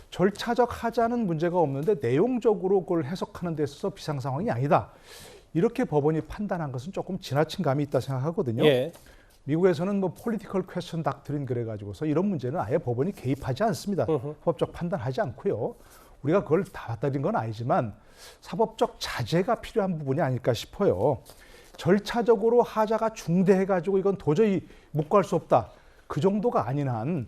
절차적 하자는 문제가 없는데 내용적으로 그걸 해석하는 데 있어서 비상 상황이 아니다. 이렇게 법원이 판단한 것은 조금 지나친 감이 있다 생각하거든요. 예. 미국에서는 뭐 폴리티컬 퀘스천 닥트린 그래가지고서 이런 문제는 아예 법원이 개입하지 않습니다. 법적 판단하지 않고요. 우리가 그걸 다 받아들인 건 아니지만 사법적 자제가 필요한 부분이 아닐까 싶어요. 절차적으로 하자가 중대해가지고 이건 도저히 묵과할 수 없다. 그 정도가 아닌 한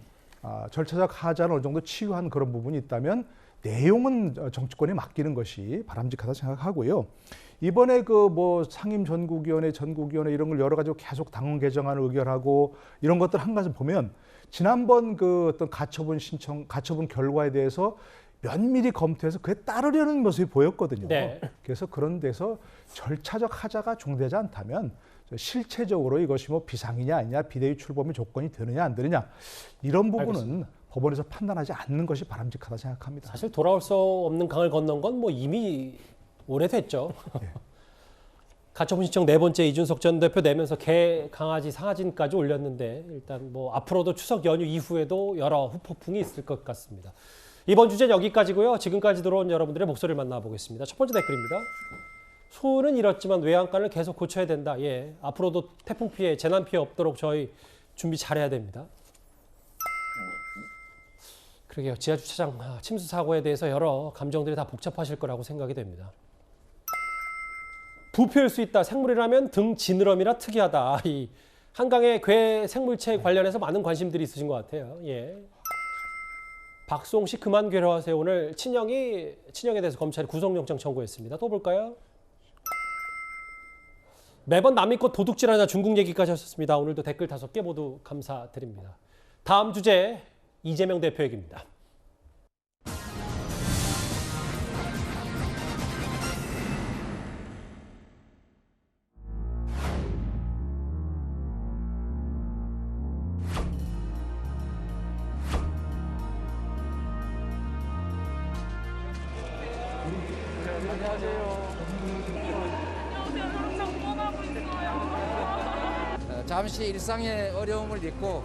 절차적 하자는 어느 정도 치유한 그런 부분이 있다면 내용은 정치권에 맡기는 것이 바람직하다 생각하고요. 이번에 그 뭐 상임 전국위원회 이런 걸 여러 가지로 계속 당원 개정안을 의결하고 이런 것들 한 가지 보면 지난번 그 어떤 가처분 결과에 대해서 면밀히 검토해서 그에 따르려는 모습이 보였거든요. 네. 그래서 그런 데서 절차적 하자가 중대하지 않다면 실체적으로 이것이 뭐 비상이냐 아니냐 비대위 출범의 조건이 되느냐 안 되느냐 이런 부분은 알겠습니다. 법원에서 판단하지 않는 것이 바람직하다 생각합니다. 사실 돌아올 수 없는 강을 건넌 건 뭐 이미 오래됐죠. 네. 가처분 신청 네 번째 이준석 전 대표 내면서 개, 강아지, 상아진까지 올렸는데 일단 뭐 앞으로도 추석 연휴 이후에도 여러 후폭풍이 있을 것 같습니다. 이번 주제는 여기까지고요. 지금까지 들어온 여러분들의 목소리를 만나보겠습니다. 첫 번째 댓글입니다. 소는 잃었지만 외양간을 계속 고쳐야 된다. 예, 앞으로도 태풍 피해, 재난 피해 없도록 저희 준비 잘해야 됩니다. 그러게요. 지하주차장 침수 사고에 대해서 여러 감정들이 다 복잡하실 거라고 생각이 됩니다. 부패일 수 있다. 생물이라면 등 지느러미라 특이하다. 이 한강의 괴 생물체 관련해서 많은 관심들이 있으신 것 같아요. 예. 박수홍 씨 그만 괴로워하세요. 오늘 친형에 대해서 검찰이 구속영장 청구했습니다. 또 볼까요? 매번 남 믿고 도둑질하냐 중국 얘기까지 하셨습니다. 오늘도 댓글 5개 모두 감사드립니다. 다음 주제 이재명 대표 얘기입니다. 잠시 일상의 어려움을 잊고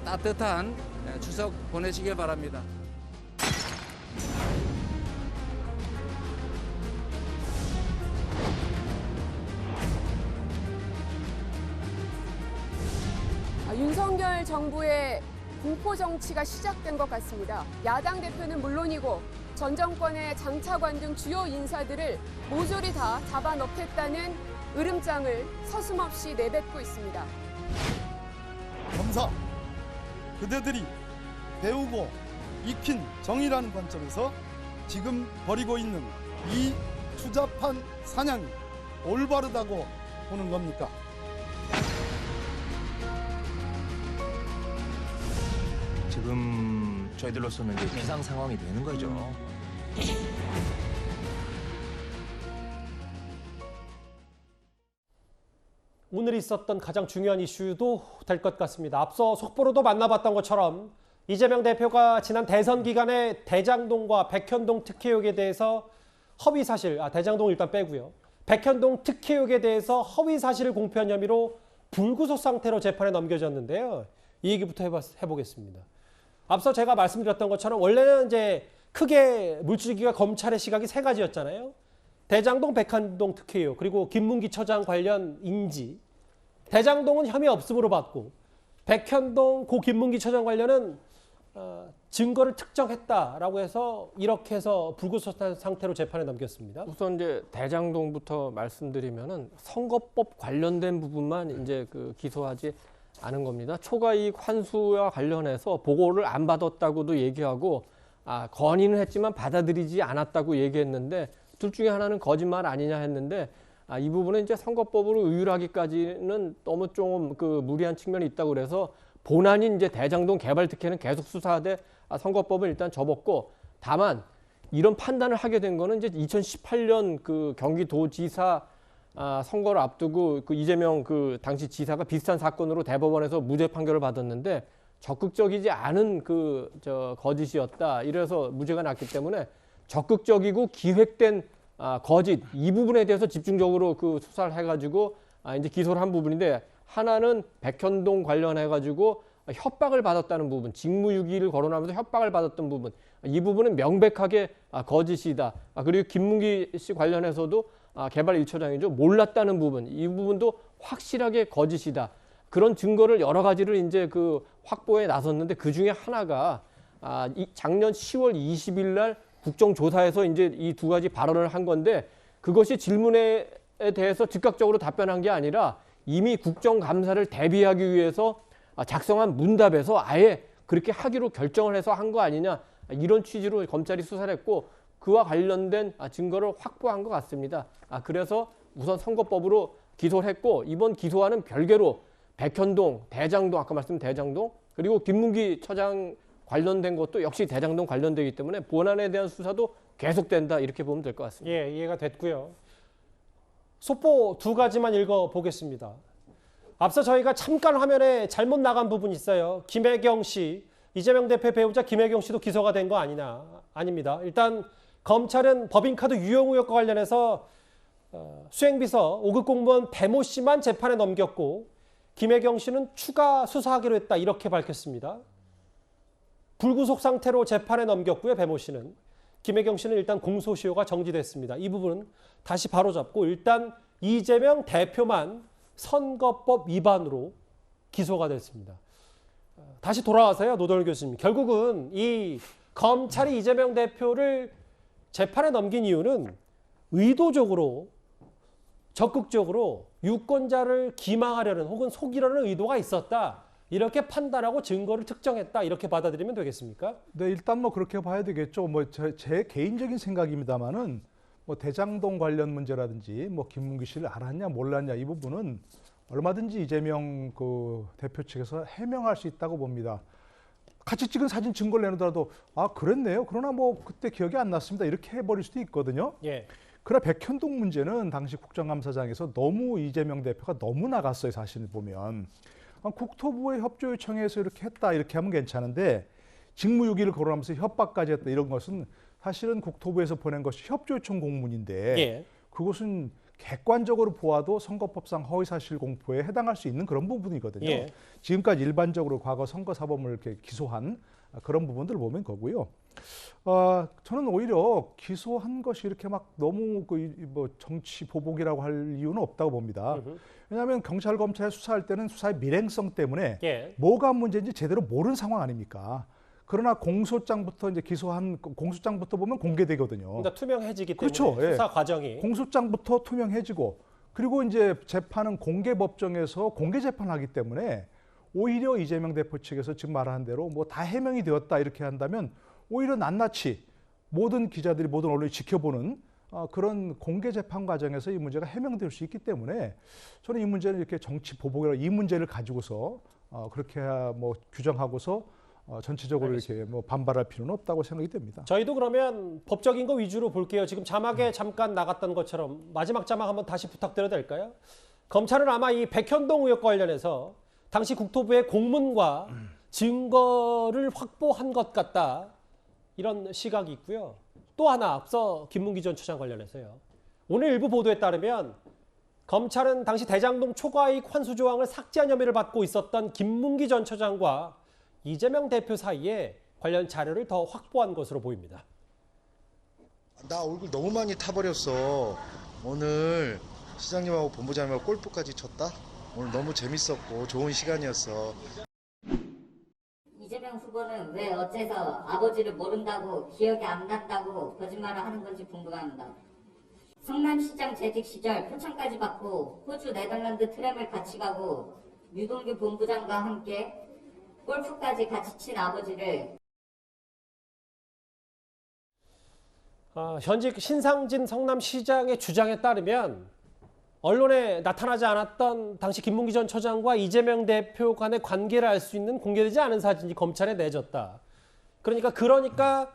따뜻한 추석 보내시길 바랍니다. 윤석열 정부의 공포 정치가 시작된 것 같습니다. 야당 대표는 물론이고 전 정권의 장차관 등 주요 인사들을 모조리 다 잡아넣겠다는 으름장을 서슴없이 내뱉고 있습니다. 검사, 그대들이 배우고 익힌 정의라는 관점에서 지금 벌이고 있는 이 추잡한 사냥이 올바르다고 보는 겁니까? 지금 저희들로서는 이제 비상 상황이 되는 거죠. 오늘 있었던 가장 중요한 이슈도 될 것 같습니다. 앞서 속보로도 만나봤던 것처럼 이재명 대표가 지난 대선 기간에 대장동과 백현동 특혜 의혹에 대해서 허위 사실, 대장동 일단 빼고요. 백현동 특혜역에 대해서 허위 사실을 공표한 혐의로 불구속 상태로 재판에 넘겨졌는데요. 이 얘기부터 해보겠습니다. 앞서 제가 말씀드렸던 것처럼 원래는 이제 크게 물줄기가 검찰의 시각이 세 가지였잖아요. 대장동, 백현동 특혜역, 그리고 김문기 처장 관련 인지. 대장동은 혐의 없음으로 봤고 백현동 고 김문기 처장 관련은 증거를 특정했다라고 해서 이렇게 해서 불구속 상태로 재판에 넘겼습니다. 우선 이제 대장동부터 말씀드리면은 선거법 관련된 부분만 이제 기소하지 않은 겁니다. 초과이익 환수와 관련해서 보고를 안 받았다고도 얘기하고 건의는 했지만 받아들이지 않았다고 얘기했는데 둘 중에 하나는 거짓말 아니냐 했는데 이 부분은 이제 선거법으로 의율하기까지는 너무 좀 무리한 측면이 있다고 그래서 본안인 이제 대장동 개발 특혜는 계속 수사하되 선거법은 일단 접었고 다만 이런 판단을 하게 된 거는 이제 2018년 경기도지사 선거를 앞두고 이재명 당시 지사가 비슷한 사건으로 대법원에서 무죄 판결을 받았는데 적극적이지 않은 거짓이었다. 이래서 무죄가 났기 때문에 적극적이고 기획된 거짓 이 부분에 대해서 집중적으로 수사를 해가지고 이제 기소를 한 부분인데 하나는 백현동 관련해가지고 협박을 받았다는 부분, 직무유기를 거론하면서 협박을 받았던 부분, 이 부분은 명백하게 거짓이다. 그리고 김문기 씨 관련해서도 개발 1처장이죠. 몰랐다는 부분, 이 부분도 확실하게 거짓이다. 그런 증거를 여러 가지를 이제 확보에 나섰는데 그 중에 하나가 작년 10월 20일 날 국정조사에서 이제 이 두 가지 발언을 한 건데 그것이 질문에 대해서 즉각적으로 답변한 게 아니라 이미 국정감사를 대비하기 위해서 작성한 문답에서 아예 그렇게 하기로 결정을 해서 한 거 아니냐 이런 취지로 검찰이 수사를 했고 그와 관련된 증거를 확보한 것 같습니다. 그래서 우선 선거법으로 기소를 했고 이번 기소와는 별개로 백현동, 대장동 아까 말씀드린 대장동 그리고 김문기 처장 관련된 것도 역시 대장동 관련되기 때문에 본안에 대한 수사도 계속된다 이렇게 보면 될 것 같습니다. 예, 이해가 됐고요. 속보 두 가지만 읽어보겠습니다. 앞서 저희가 잠깐 화면에 잘못 나간 부분이 있어요. 김혜경 씨, 이재명 대표 배우자 김혜경 씨도 기소가 된 거 아니냐? 아닙니다. 일단 검찰은 법인카드 유용 의혹과 관련해서 수행비서 5급 공무원 배모 씨만 재판에 넘겼고 김혜경 씨는 추가 수사하기로 했다 이렇게 밝혔습니다. 불구속 상태로 재판에 넘겼고요. 배모 씨는. 김혜경 씨는 일단 공소시효가 정지됐습니다. 이 부분은 다시 바로잡고 일단 이재명 대표만 선거법 위반으로 기소가 됐습니다. 다시 돌아와서요. 노동일 교수님. 결국은 이 검찰이 이재명 대표를 재판에 넘긴 이유는 의도적으로 적극적으로 유권자를 기망하려는 혹은 속이려는 의도가 있었다. 이렇게 판단하고 증거를 특정했다. 이렇게 받아들이면 되겠습니까? 네, 일단 그렇게 봐야 되겠죠. 제 개인적인 생각입니다만은 대장동 관련 문제라든지 김문기 씨를 알았냐 몰랐냐 이 부분은 얼마든지 이재명 대표 측에서 해명할 수 있다고 봅니다. 같이 찍은 사진 증거를 내놓더라도 그랬네요. 그러나 그때 기억이 안 났습니다. 이렇게 해버릴 수도 있거든요. 예. 그러나 백현동 문제는 당시 국정감사장에서 너무 이재명 대표가 너무 나갔어요. 사실을 보면. 국토부의 협조 요청에서 이렇게 했다 이렇게 하면 괜찮은데 직무유기를 거론하면서 협박까지 했다 이런 것은 사실은 국토부에서 보낸 것이 협조 요청 공문인데 예. 그것은 객관적으로 보아도 선거법상 허위사실 공표에 해당할 수 있는 그런 부분이거든요. 예. 지금까지 일반적으로 과거 선거사범을 이렇게 기소한 그런 부분들을 보면 거고요. 저는 오히려 기소한 것이 이렇게 너무 정치 보복이라고 할 이유는 없다고 봅니다. 왜냐하면 경찰 검찰 수사할 때는 수사의 밀행성 때문에 예. 뭐가 문제인지 제대로 모르는 상황 아닙니까? 그러나 공소장부터 이제 기소한 공소장부터 보면 공개되거든요. 그러니까 투명해지기 때문에 그렇죠. 예. 수사 과정이 공소장부터 투명해지고 그리고 이제 재판은 공개 법정에서 공개 재판하기 때문에 오히려 이재명 대표 측에서 지금 말한 대로 다 해명이 되었다 이렇게 한다면 오히려 낱낱이 모든 기자들이 모든 언론이 지켜보는 그런 공개 재판 과정에서 이 문제가 해명될 수 있기 때문에 저는 이 문제는 이렇게 정치 보복이라고 이 문제를 가지고서 그렇게 규정하고서 전체적으로 이렇게 반발할 필요는 없다고 생각이 됩니다. 저희도 그러면 법적인 거 위주로 볼게요. 지금 자막에 잠깐 나갔던 것처럼 마지막 자막 한번 다시 부탁드려도 될까요? 검찰은 아마 이 백현동 의혹과 관련해서 당시 국토부의 공문과 증거를 확보한 것 같다. 이런 시각이 있고요. 또 하나 앞서 김문기 전 처장 관련해서요. 오늘 일부 보도에 따르면 검찰은 당시 대장동 초과이익 환수 조항을 삭제한 혐의를 받고 있었던 김문기 전 처장과 이재명 대표 사이에 관련 자료를 더 확보한 것으로 보입니다. 나 얼굴 너무 많이 타버렸어. 오늘 시장님하고 본부장님하고 골프까지 쳤다? 오늘 너무 재밌었고 좋은 시간이었어. 이재명 후보는 왜 어째서 아버지를 모른다고 기억이 안 난다고 거짓말을 하는 건지 궁금합니다. 성남시장 재직 시절 표창까지 받고 호주 네덜란드 트램을 같이 가고 유동규 본부장과 함께 골프까지 같이 친 아버지를 현직 신상진 성남시장의 주장에 따르면 언론에 나타나지 않았던 당시 김문기 전 처장과 이재명 대표 간의 관계를 알 수 있는 공개되지 않은 사진이 검찰에 내졌다. 그러니까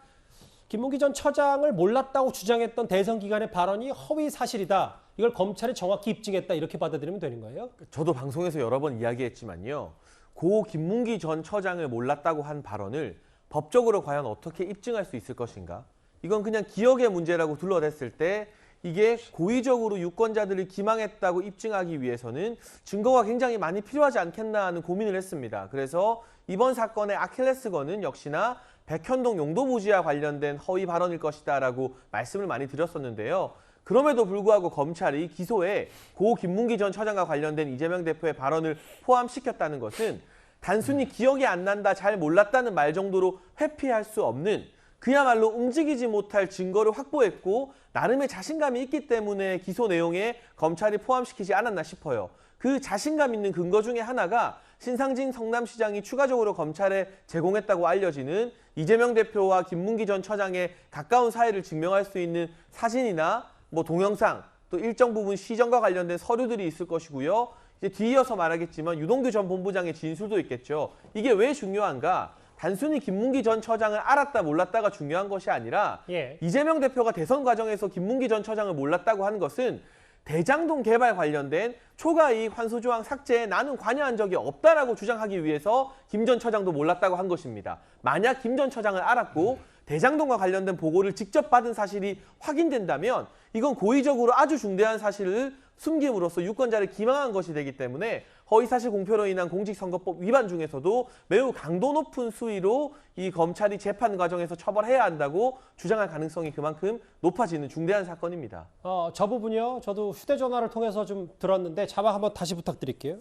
김문기 전 처장을 몰랐다고 주장했던 대선 기간의 발언이 허위 사실이다. 이걸 검찰이 정확히 입증했다. 이렇게 받아들이면 되는 거예요? 저도 방송에서 여러 번 이야기했지만요. 고 김문기 전 처장을 몰랐다고 한 발언을 법적으로 과연 어떻게 입증할 수 있을 것인가? 이건 그냥 기억의 문제라고 둘러댔을 때 이게 고의적으로 유권자들을 기망했다고 입증하기 위해서는 증거가 굉장히 많이 필요하지 않겠나 하는 고민을 했습니다. 그래서 이번 사건의 아킬레스건은 역시나 백현동 용도부지와 관련된 허위 발언일 것이다라고 말씀을 많이 드렸었는데요. 그럼에도 불구하고 검찰이 기소에 고 김문기 전 처장과 관련된 이재명 대표의 발언을 포함시켰다는 것은 단순히 기억이 안 난다, 잘 몰랐다는 말 정도로 회피할 수 없는 그야말로 움직이지 못할 증거를 확보했고 나름의 자신감이 있기 때문에 기소 내용에 검찰이 포함시키지 않았나 싶어요. 그 자신감 있는 근거 중에 하나가 신상진 성남시장이 추가적으로 검찰에 제공했다고 알려지는 이재명 대표와 김문기 전 처장의 가까운 사이를 증명할 수 있는 사진이나 동영상, 또 일정 부분 시정과 관련된 서류들이 있을 것이고요. 이제 뒤이어서 말하겠지만 유동규 전 본부장의 진술도 있겠죠. 이게 왜 중요한가? 단순히 김문기 전 처장을 알았다 몰랐다가 중요한 것이 아니라 이재명 대표가 대선 과정에서 김문기 전 처장을 몰랐다고 하는 것은 대장동 개발 관련된 초과이익 환수조항 삭제에 나는 관여한 적이 없다라고 주장하기 위해서 김 전 처장도 몰랐다고 한 것입니다. 만약 김 전 처장을 알았고 대장동과 관련된 보고를 직접 받은 사실이 확인된다면 이건 고의적으로 아주 중대한 사실을 숨김으로써 유권자를 기망한 것이 되기 때문에 허위사실 공표로 인한 공직선거법 위반 중에서도 매우 강도 높은 수위로 이 검찰이 재판 과정에서 처벌해야 한다고 주장할 가능성이 그만큼 높아지는 중대한 사건입니다. 저 부분이요. 저도 휴대전화를 통해서 좀 들었는데 자막 한번 다시 부탁드릴게요.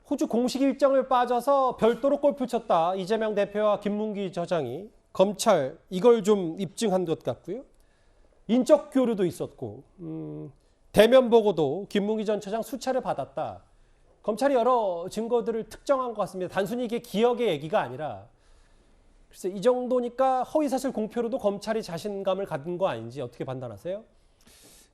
호주 공식 일정을 빠져서 별도로 골프 쳤다. 이재명 대표와 김문기 처장이 검찰 이걸 좀 입증한 것 같고요. 인적 교류도 있었고 대면 보고도 김문기 전 처장 수차례 받았다. 검찰이 여러 증거들을 특정한 것 같습니다. 단순히 이게 기억의 얘기가 아니라 글쎄 이 정도니까 허위사실 공표로도 검찰이 자신감을 갖는 거 아닌지 어떻게 판단하세요?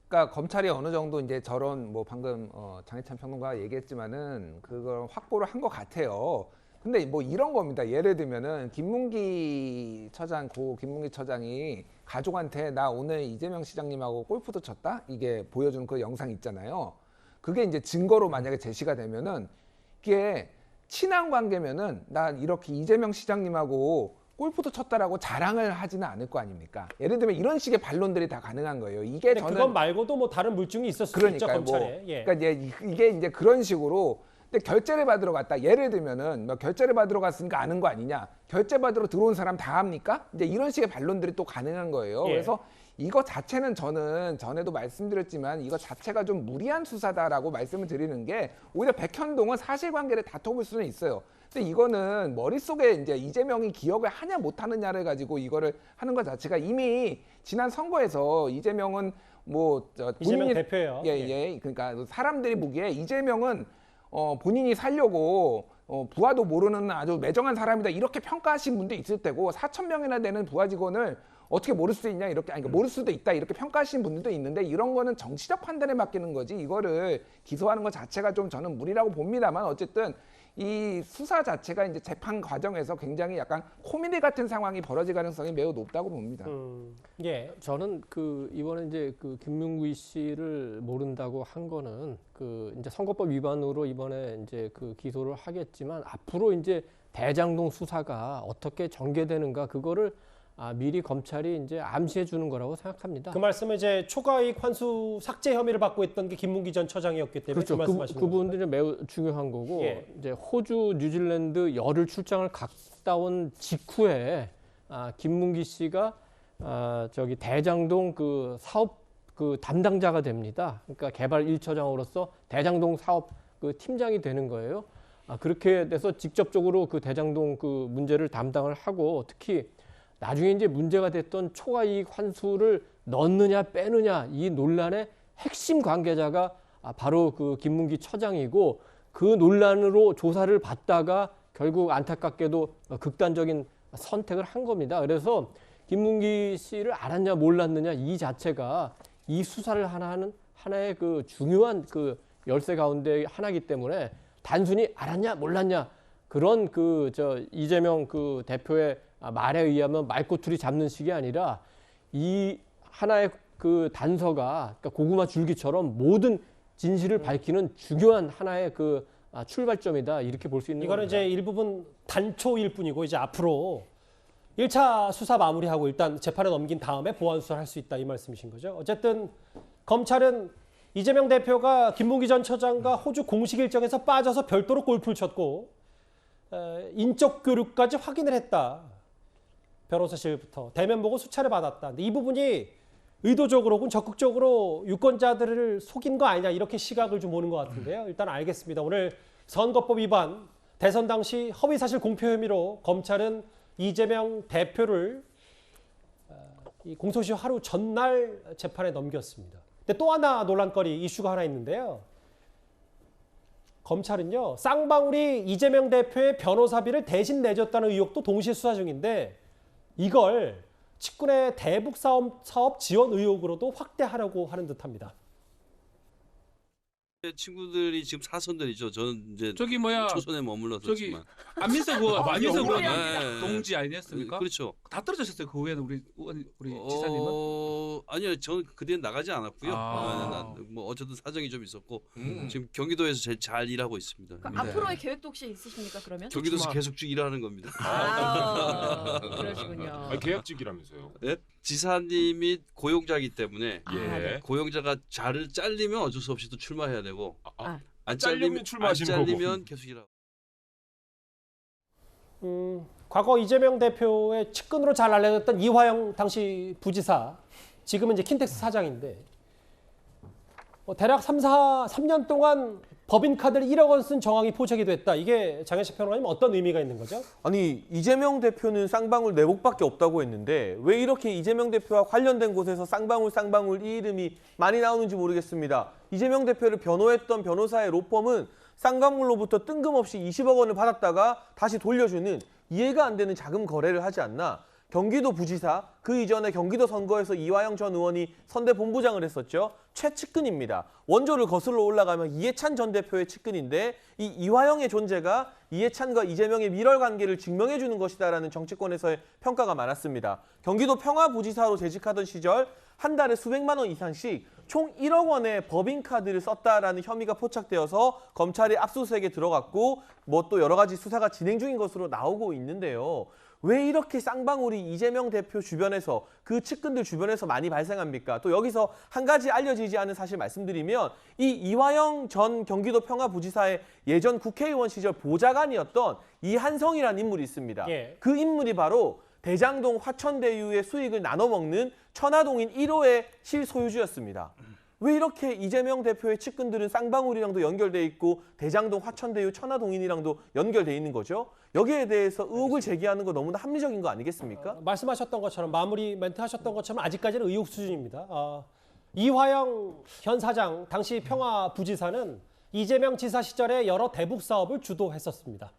그러니까 검찰이 어느 정도 이제 저런 방금 장혜찬 평론가가 얘기했지만은 그걸 확보를 한 것 같아요. 근데 이런 겁니다. 예를 들면은 김문기 처장이 가족한테 나 오늘 이재명 시장님하고 골프도 쳤다? 이게 보여주는 그 영상 있잖아요. 그게 이제 증거로 만약에 제시가 되면은 이게 친한 관계면은 나 이렇게 이재명 시장님하고 골프도 쳤다라고 자랑을 하지는 않을 거 아닙니까? 예를 들면 이런 식의 반론들이 다 가능한 거예요. 이게 저는 그건 말고도 다른 물증이 있었을 수 있죠, 검찰에. 그러니까 이게 이제 그런 식으로 근데 결제를 받으러 갔다. 예를 들면은 결제를 받으러 갔으니까 아는 거 아니냐? 결제 받으러 들어온 사람 다 합니까? 이제 이런 식의 반론들이 또 가능한 거예요. 그래서 이거 자체는 저는 전에도 말씀드렸지만 이거 자체가 좀 무리한 수사다라고 말씀을 드리는 게 오히려 백현동은 사실관계를 다퉈볼 수는 있어요. 근데 이거는 머릿속에 이제 이재명이 기억을 하냐 못하느냐를 가지고 이거를 하는 것 자체가 이미 지난 선거에서 이재명은 이재명 대표예요. 그러니까 사람들이 보기에 이재명은 본인이 살려고 부하도 모르는 아주 매정한 사람이다 이렇게 평가하신 분도 있을 테고 4,000명이나 되는 부하 직원을 어떻게 모를 수 있냐 이렇게 모를 수도 있다 이렇게 평가하시는 분들도 있는데 이런 거는 정치적 판단에 맡기는 거지 이거를 기소하는 것 자체가 좀 저는 무리라고 봅니다만 어쨌든 이 수사 자체가 이제 재판 과정에서 굉장히 약간 코미디 같은 상황이 벌어질 가능성이 매우 높다고 봅니다. 예. 저는 이번에 이제 김문기 씨를 모른다고 한 거는 이제 선거법 위반으로 이번에 이제 기소를 하겠지만 앞으로 이제 대장동 수사가 어떻게 전개되는가 그거를 미리 검찰이 이제 암시해 주는 거라고 생각합니다. 그 말씀은 이제 초과이익 환수 삭제 혐의를 받고 있던 게 김문기 전 처장이었기 때문에 그렇죠. 그 말씀하시는 그 부분들이 매우 중요한 거고 예. 이제 호주, 뉴질랜드 열흘 출장을 갔다 온 직후에 김문기 씨가 저기 대장동 사업 담당자가 됩니다. 그러니까 개발 1처장으로서 대장동 사업 팀장이 되는 거예요. 그렇게 돼서 직접적으로 대장동 문제를 담당을 하고 특히 나중에 이제 문제가 됐던 초과이익 환수를 넣느냐 빼느냐 이 논란의 핵심 관계자가 바로 김문기 처장이고 그 논란으로 조사를 받다가 결국 안타깝게도 극단적인 선택을 한 겁니다. 그래서 김문기 씨를 알았냐 몰랐느냐 이 자체가 이 수사를 하나의 중요한 열쇠 가운데 하나이기 때문에 단순히 알았냐 몰랐냐 그런 이재명 대표의 말에 의하면 말꼬투리 잡는 식이 아니라 이 하나의 단서가 그러니까 고구마 줄기처럼 모든 진실을 밝히는 중요한 하나의 출발점이다 이렇게 볼 수 있는 이거는 겁니다. 이제 일부분 단초일 뿐이고 이제 앞으로 1차 수사 마무리하고 일단 재판에 넘긴 다음에 보완 수사를 할 수 있다 이 말씀이신 거죠. 어쨌든 검찰은 이재명 대표가 김문기 전 처장과 호주 공식 일정에서 빠져서 별도로 골프를 쳤고 인적 교류까지 확인을 했다. 변호사실부터 대면 보고 수차례 받았다. 근데 이 부분이 의도적으로 혹은 적극적으로 유권자들을 속인 거 아니냐 이렇게 시각을 좀 보는 것 같은데요. 일단 알겠습니다. 오늘 선거법 위반, 대선 당시 허위사실 공표 혐의로 검찰은 이재명 대표를 이 공소시효 하루 전날 재판에 넘겼습니다. 근데 또 하나 논란거리 이슈가 하나 있는데요. 검찰은요. 쌍방울이 이재명 대표의 변호사비를 대신 내줬다는 의혹도 동시에 수사 중인데 이걸 측근의 대북 사업 지원 의혹으로도 확대하려고 하는 듯합니다. 친구들이 지금 사선들이죠. 저는 이제 저기 뭐야 초선에 머물렀었지만 안민석 의원, 안민석 의원 네. 동지 아니었습니까? 그렇죠. 다 떨어졌었어요. 그 후에는 우리 지사님은? 아니요, 저는 그때는 나가지 않았고요. 뭐 어쨌든 사정이 좀 있었고 지금 경기도에서 제일 잘 일하고 있습니다. 그러니까 앞으로의 계획도 혹시 있으십니까? 그러면? 경기도에서 계속 쭉 일하는 겁니다. 그러시군요. 계약직이라면서요? 네? 지사님이 고용자이기 때문에 네. 고용자가 잘리면 어쩔 수 없이 또 출마해야 되고 안 잘리면 출마하시는 안 잘리면 거고. 계속 일하고. 과거 이재명 대표의 측근으로 잘 알려졌던 이화영 당시 부지사, 지금은 이제 킨텍스 사장인데 대략 3년 동안 법인카드를 1억 원 쓴 정황이 포착이 됐다. 이게 장혜식 평론가님 어떤 의미가 있는 거죠? 아니 이재명 대표는 쌍방울 내복밖에 없다고 했는데 왜 이렇게 이재명 대표와 관련된 곳에서 쌍방울 이 이름이 많이 나오는지 모르겠습니다. 이재명 대표를 변호했던 변호사의 로펌은 쌍방울로부터 뜬금없이 20억 원을 받았다가 다시 돌려주는 이해가 안 되는 자금 거래를 하지 않나. 경기도 부지사, 그 이전에 경기도 선거에서 이화영 전 의원이 선대 본부장을 했었죠. 최측근입니다. 원조를 거슬러 올라가면 이해찬 전 대표의 측근인데 이 이화영의 존재가 이해찬과 이재명의 밀월 관계를 증명해 주는 것이다라는 정치권에서의 평가가 많았습니다. 경기도 평화부지사로 재직하던 시절 한 달에 수백만 원 이상씩 총 1억 원의 법인카드를 썼다라는 혐의가 포착되어서 검찰이 압수수색에 들어갔고 뭐 또 여러 가지 수사가 진행 중인 것으로 나오고 있는데요. 왜 이렇게 쌍방울이 이재명 대표 주변에서 그 측근들 주변에서 많이 발생합니까? 또 여기서 한 가지 알려지지 않은 사실 말씀드리면 이 이화영 전 경기도 평화부지사의 예전 국회의원 시절 보좌관이었던 이한성이라는 인물이 있습니다. 예. 그 인물이 바로 대장동 화천대유의 수익을 나눠 먹는 천화동인 1호의 실소유주였습니다. 왜 이렇게 이재명 대표의 측근들은 쌍방울이랑도 연결돼 있고 대장동, 화천대유, 천화동인이랑도 연결돼 있는 거죠? 여기에 대해서 의혹을 제기하는 거 너무나 합리적인 거 아니겠습니까? 말씀하셨던 것처럼 마무리 멘트 하셨던 것처럼 아직까지는 의혹 수준입니다. 이화영 현 사장 당시 평화부지사는 이재명 지사 시절에 여러 대북 사업을 주도했었습니다.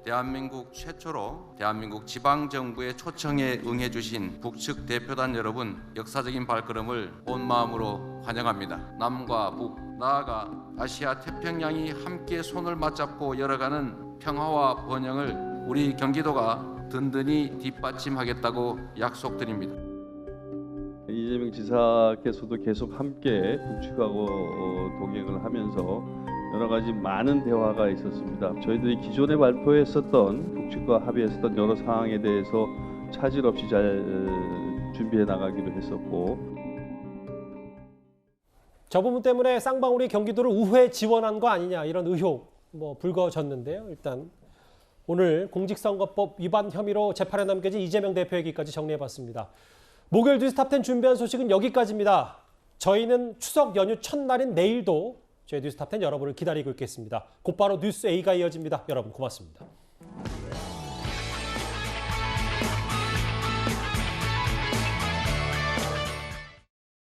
대한민국 최초로 대한민국 지방정부의 초청에 응해주신 북측 대표단 여러분, 역사적인 발걸음을 온 마음으로 환영합니다. 남과 북 나아가 아시아 태평양이 함께 손을 맞잡고 열어가는 평화와 번영을 우리 경기도가 든든히 뒷받침하겠다고 약속드립니다. 이재명 지사께서도 계속 함께 북측하고 동행을 하면서 여러 가지 많은 대화가 있었습니다. 저희들이 기존에 발표했었던 북측과 합의했었던 여러 사항에 대해서 차질 없이 잘 준비해 나가기로 했었고, 저 부분 때문에 쌍방울이 경기도를 우회 지원한 거 아니냐 이런 의혹 불거졌는데요. 일단 오늘 공직선거법 위반 혐의로 재판에 넘겨진 이재명 대표 얘기까지 정리해봤습니다. 목요일 뉴스 탑10 준비한 소식은 여기까지입니다. 저희는 추석 연휴 첫날인 내일도 저희 뉴스 탑10 여러분을 기다리고 있겠습니다. 곧바로 뉴스 A가 이어집니다. 여러분 고맙습니다.